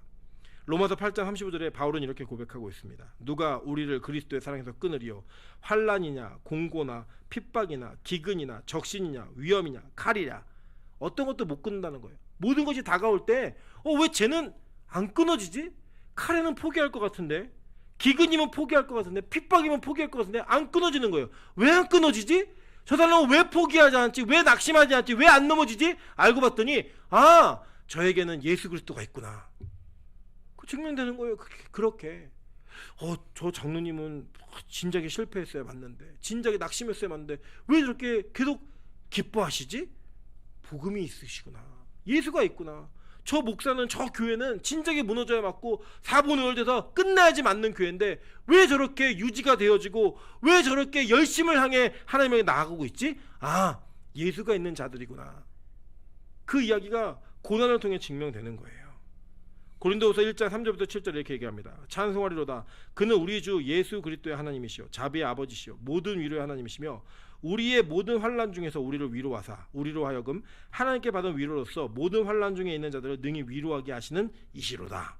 로마서 8장 35절에 바울은 이렇게 고백하고 있습니다. 누가 우리를 그리스도의 사랑에서 끊으리요? 환난이냐 공고나 핍박이나 기근이나 적신이냐 위험이냐 칼이냐. 어떤 것도 못 끊는다는 거예요. 모든 것이 다가올 때 왜 쟤는 안 끊어지지? 칼에는 포기할 것 같은데, 기근이면 포기할 것 같은데, 핍박이면 포기할 것 같은데 안 끊어지는 거예요. 왜 안 끊어지지? 저 사람은 왜 포기하지 않지? 왜 낙심하지 않지? 왜 안 넘어지지? 알고 봤더니 저에게는 예수 그리스도가 있구나. 그 증명되는 거예요. 그렇게. 저 장로님은 진작에 실패했어야 맞는데, 진작에 낙심했어야 맞는데 왜 저렇게 계속 기뻐하시지? 복음이 있으시구나. 예수가 있구나. 저 목사는, 저 교회는 진작에 무너져야 맞고 4분의 5 돼서 끝나야지 맞는 교회인데 왜 저렇게 유지가 되어지고 왜 저렇게 열심을 향해 하나님에게 나아가고 있지? 예수가 있는 자들이구나. 그 이야기가 고난을 통해 증명되는 거예요. 고린도후서 1장 3절부터 7절 이렇게 얘기합니다. 찬송하리로다. 그는 우리 주 예수 그리스도의 하나님이시요 자비의 아버지시요 모든 위로의 하나님이시며 우리의 모든 환난 중에서 우리를 위로하사 우리로 하여금 하나님께 받은 위로로서 모든 환난 중에 있는 자들을 능히 위로하게 하시는 이시로다.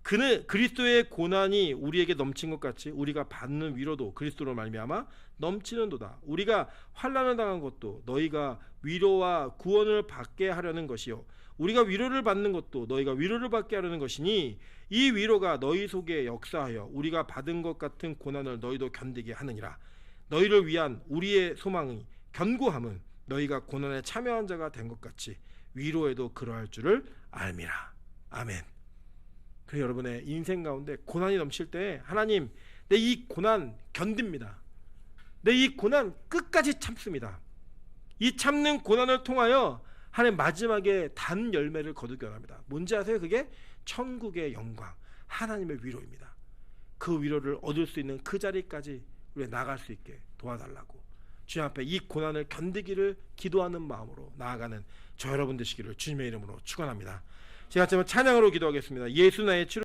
그는 그리스도의 고난이 우리에게 넘친 것 같이 우리가 받는 위로도 그리스도로 말미암아 넘치는도다. 우리가 환난을 당한 것도 너희가 위로와 구원을 받게 하려는 것이요 우리가 위로를 받는 것도 너희가 위로를 받게 하려는 것이니 이 위로가 너희 속에 역사하여 우리가 받은 것 같은 고난을 너희도 견디게 하느니라. 너희를 위한 우리의 소망의 견고함은 너희가 고난에 참여한 자가 된 것 같이 위로에도 그러할 줄을 알미라. 아멘. 그래서 여러분의 인생 가운데 고난이 넘칠 때 하나님, 내 이 고난 견딥니다. 내 이 고난 끝까지 참습니다. 이 참는 고난을 통하여 하나님 마지막에 단 열매를 거두게 원합니다. 뭔지 아세요? 그게 천국의 영광, 하나님의 위로입니다. 그 위로를 얻을 수 있는 그 자리까지 우리 나갈 수 있게 도와달라고 주님 앞에 이 고난을 견디기를 기도하는 마음으로 나아가는 저 여러분 되시기를 주님의 이름으로 축원합니다. 제가 찬양으로 기도하겠습니다. 예수 나의 치료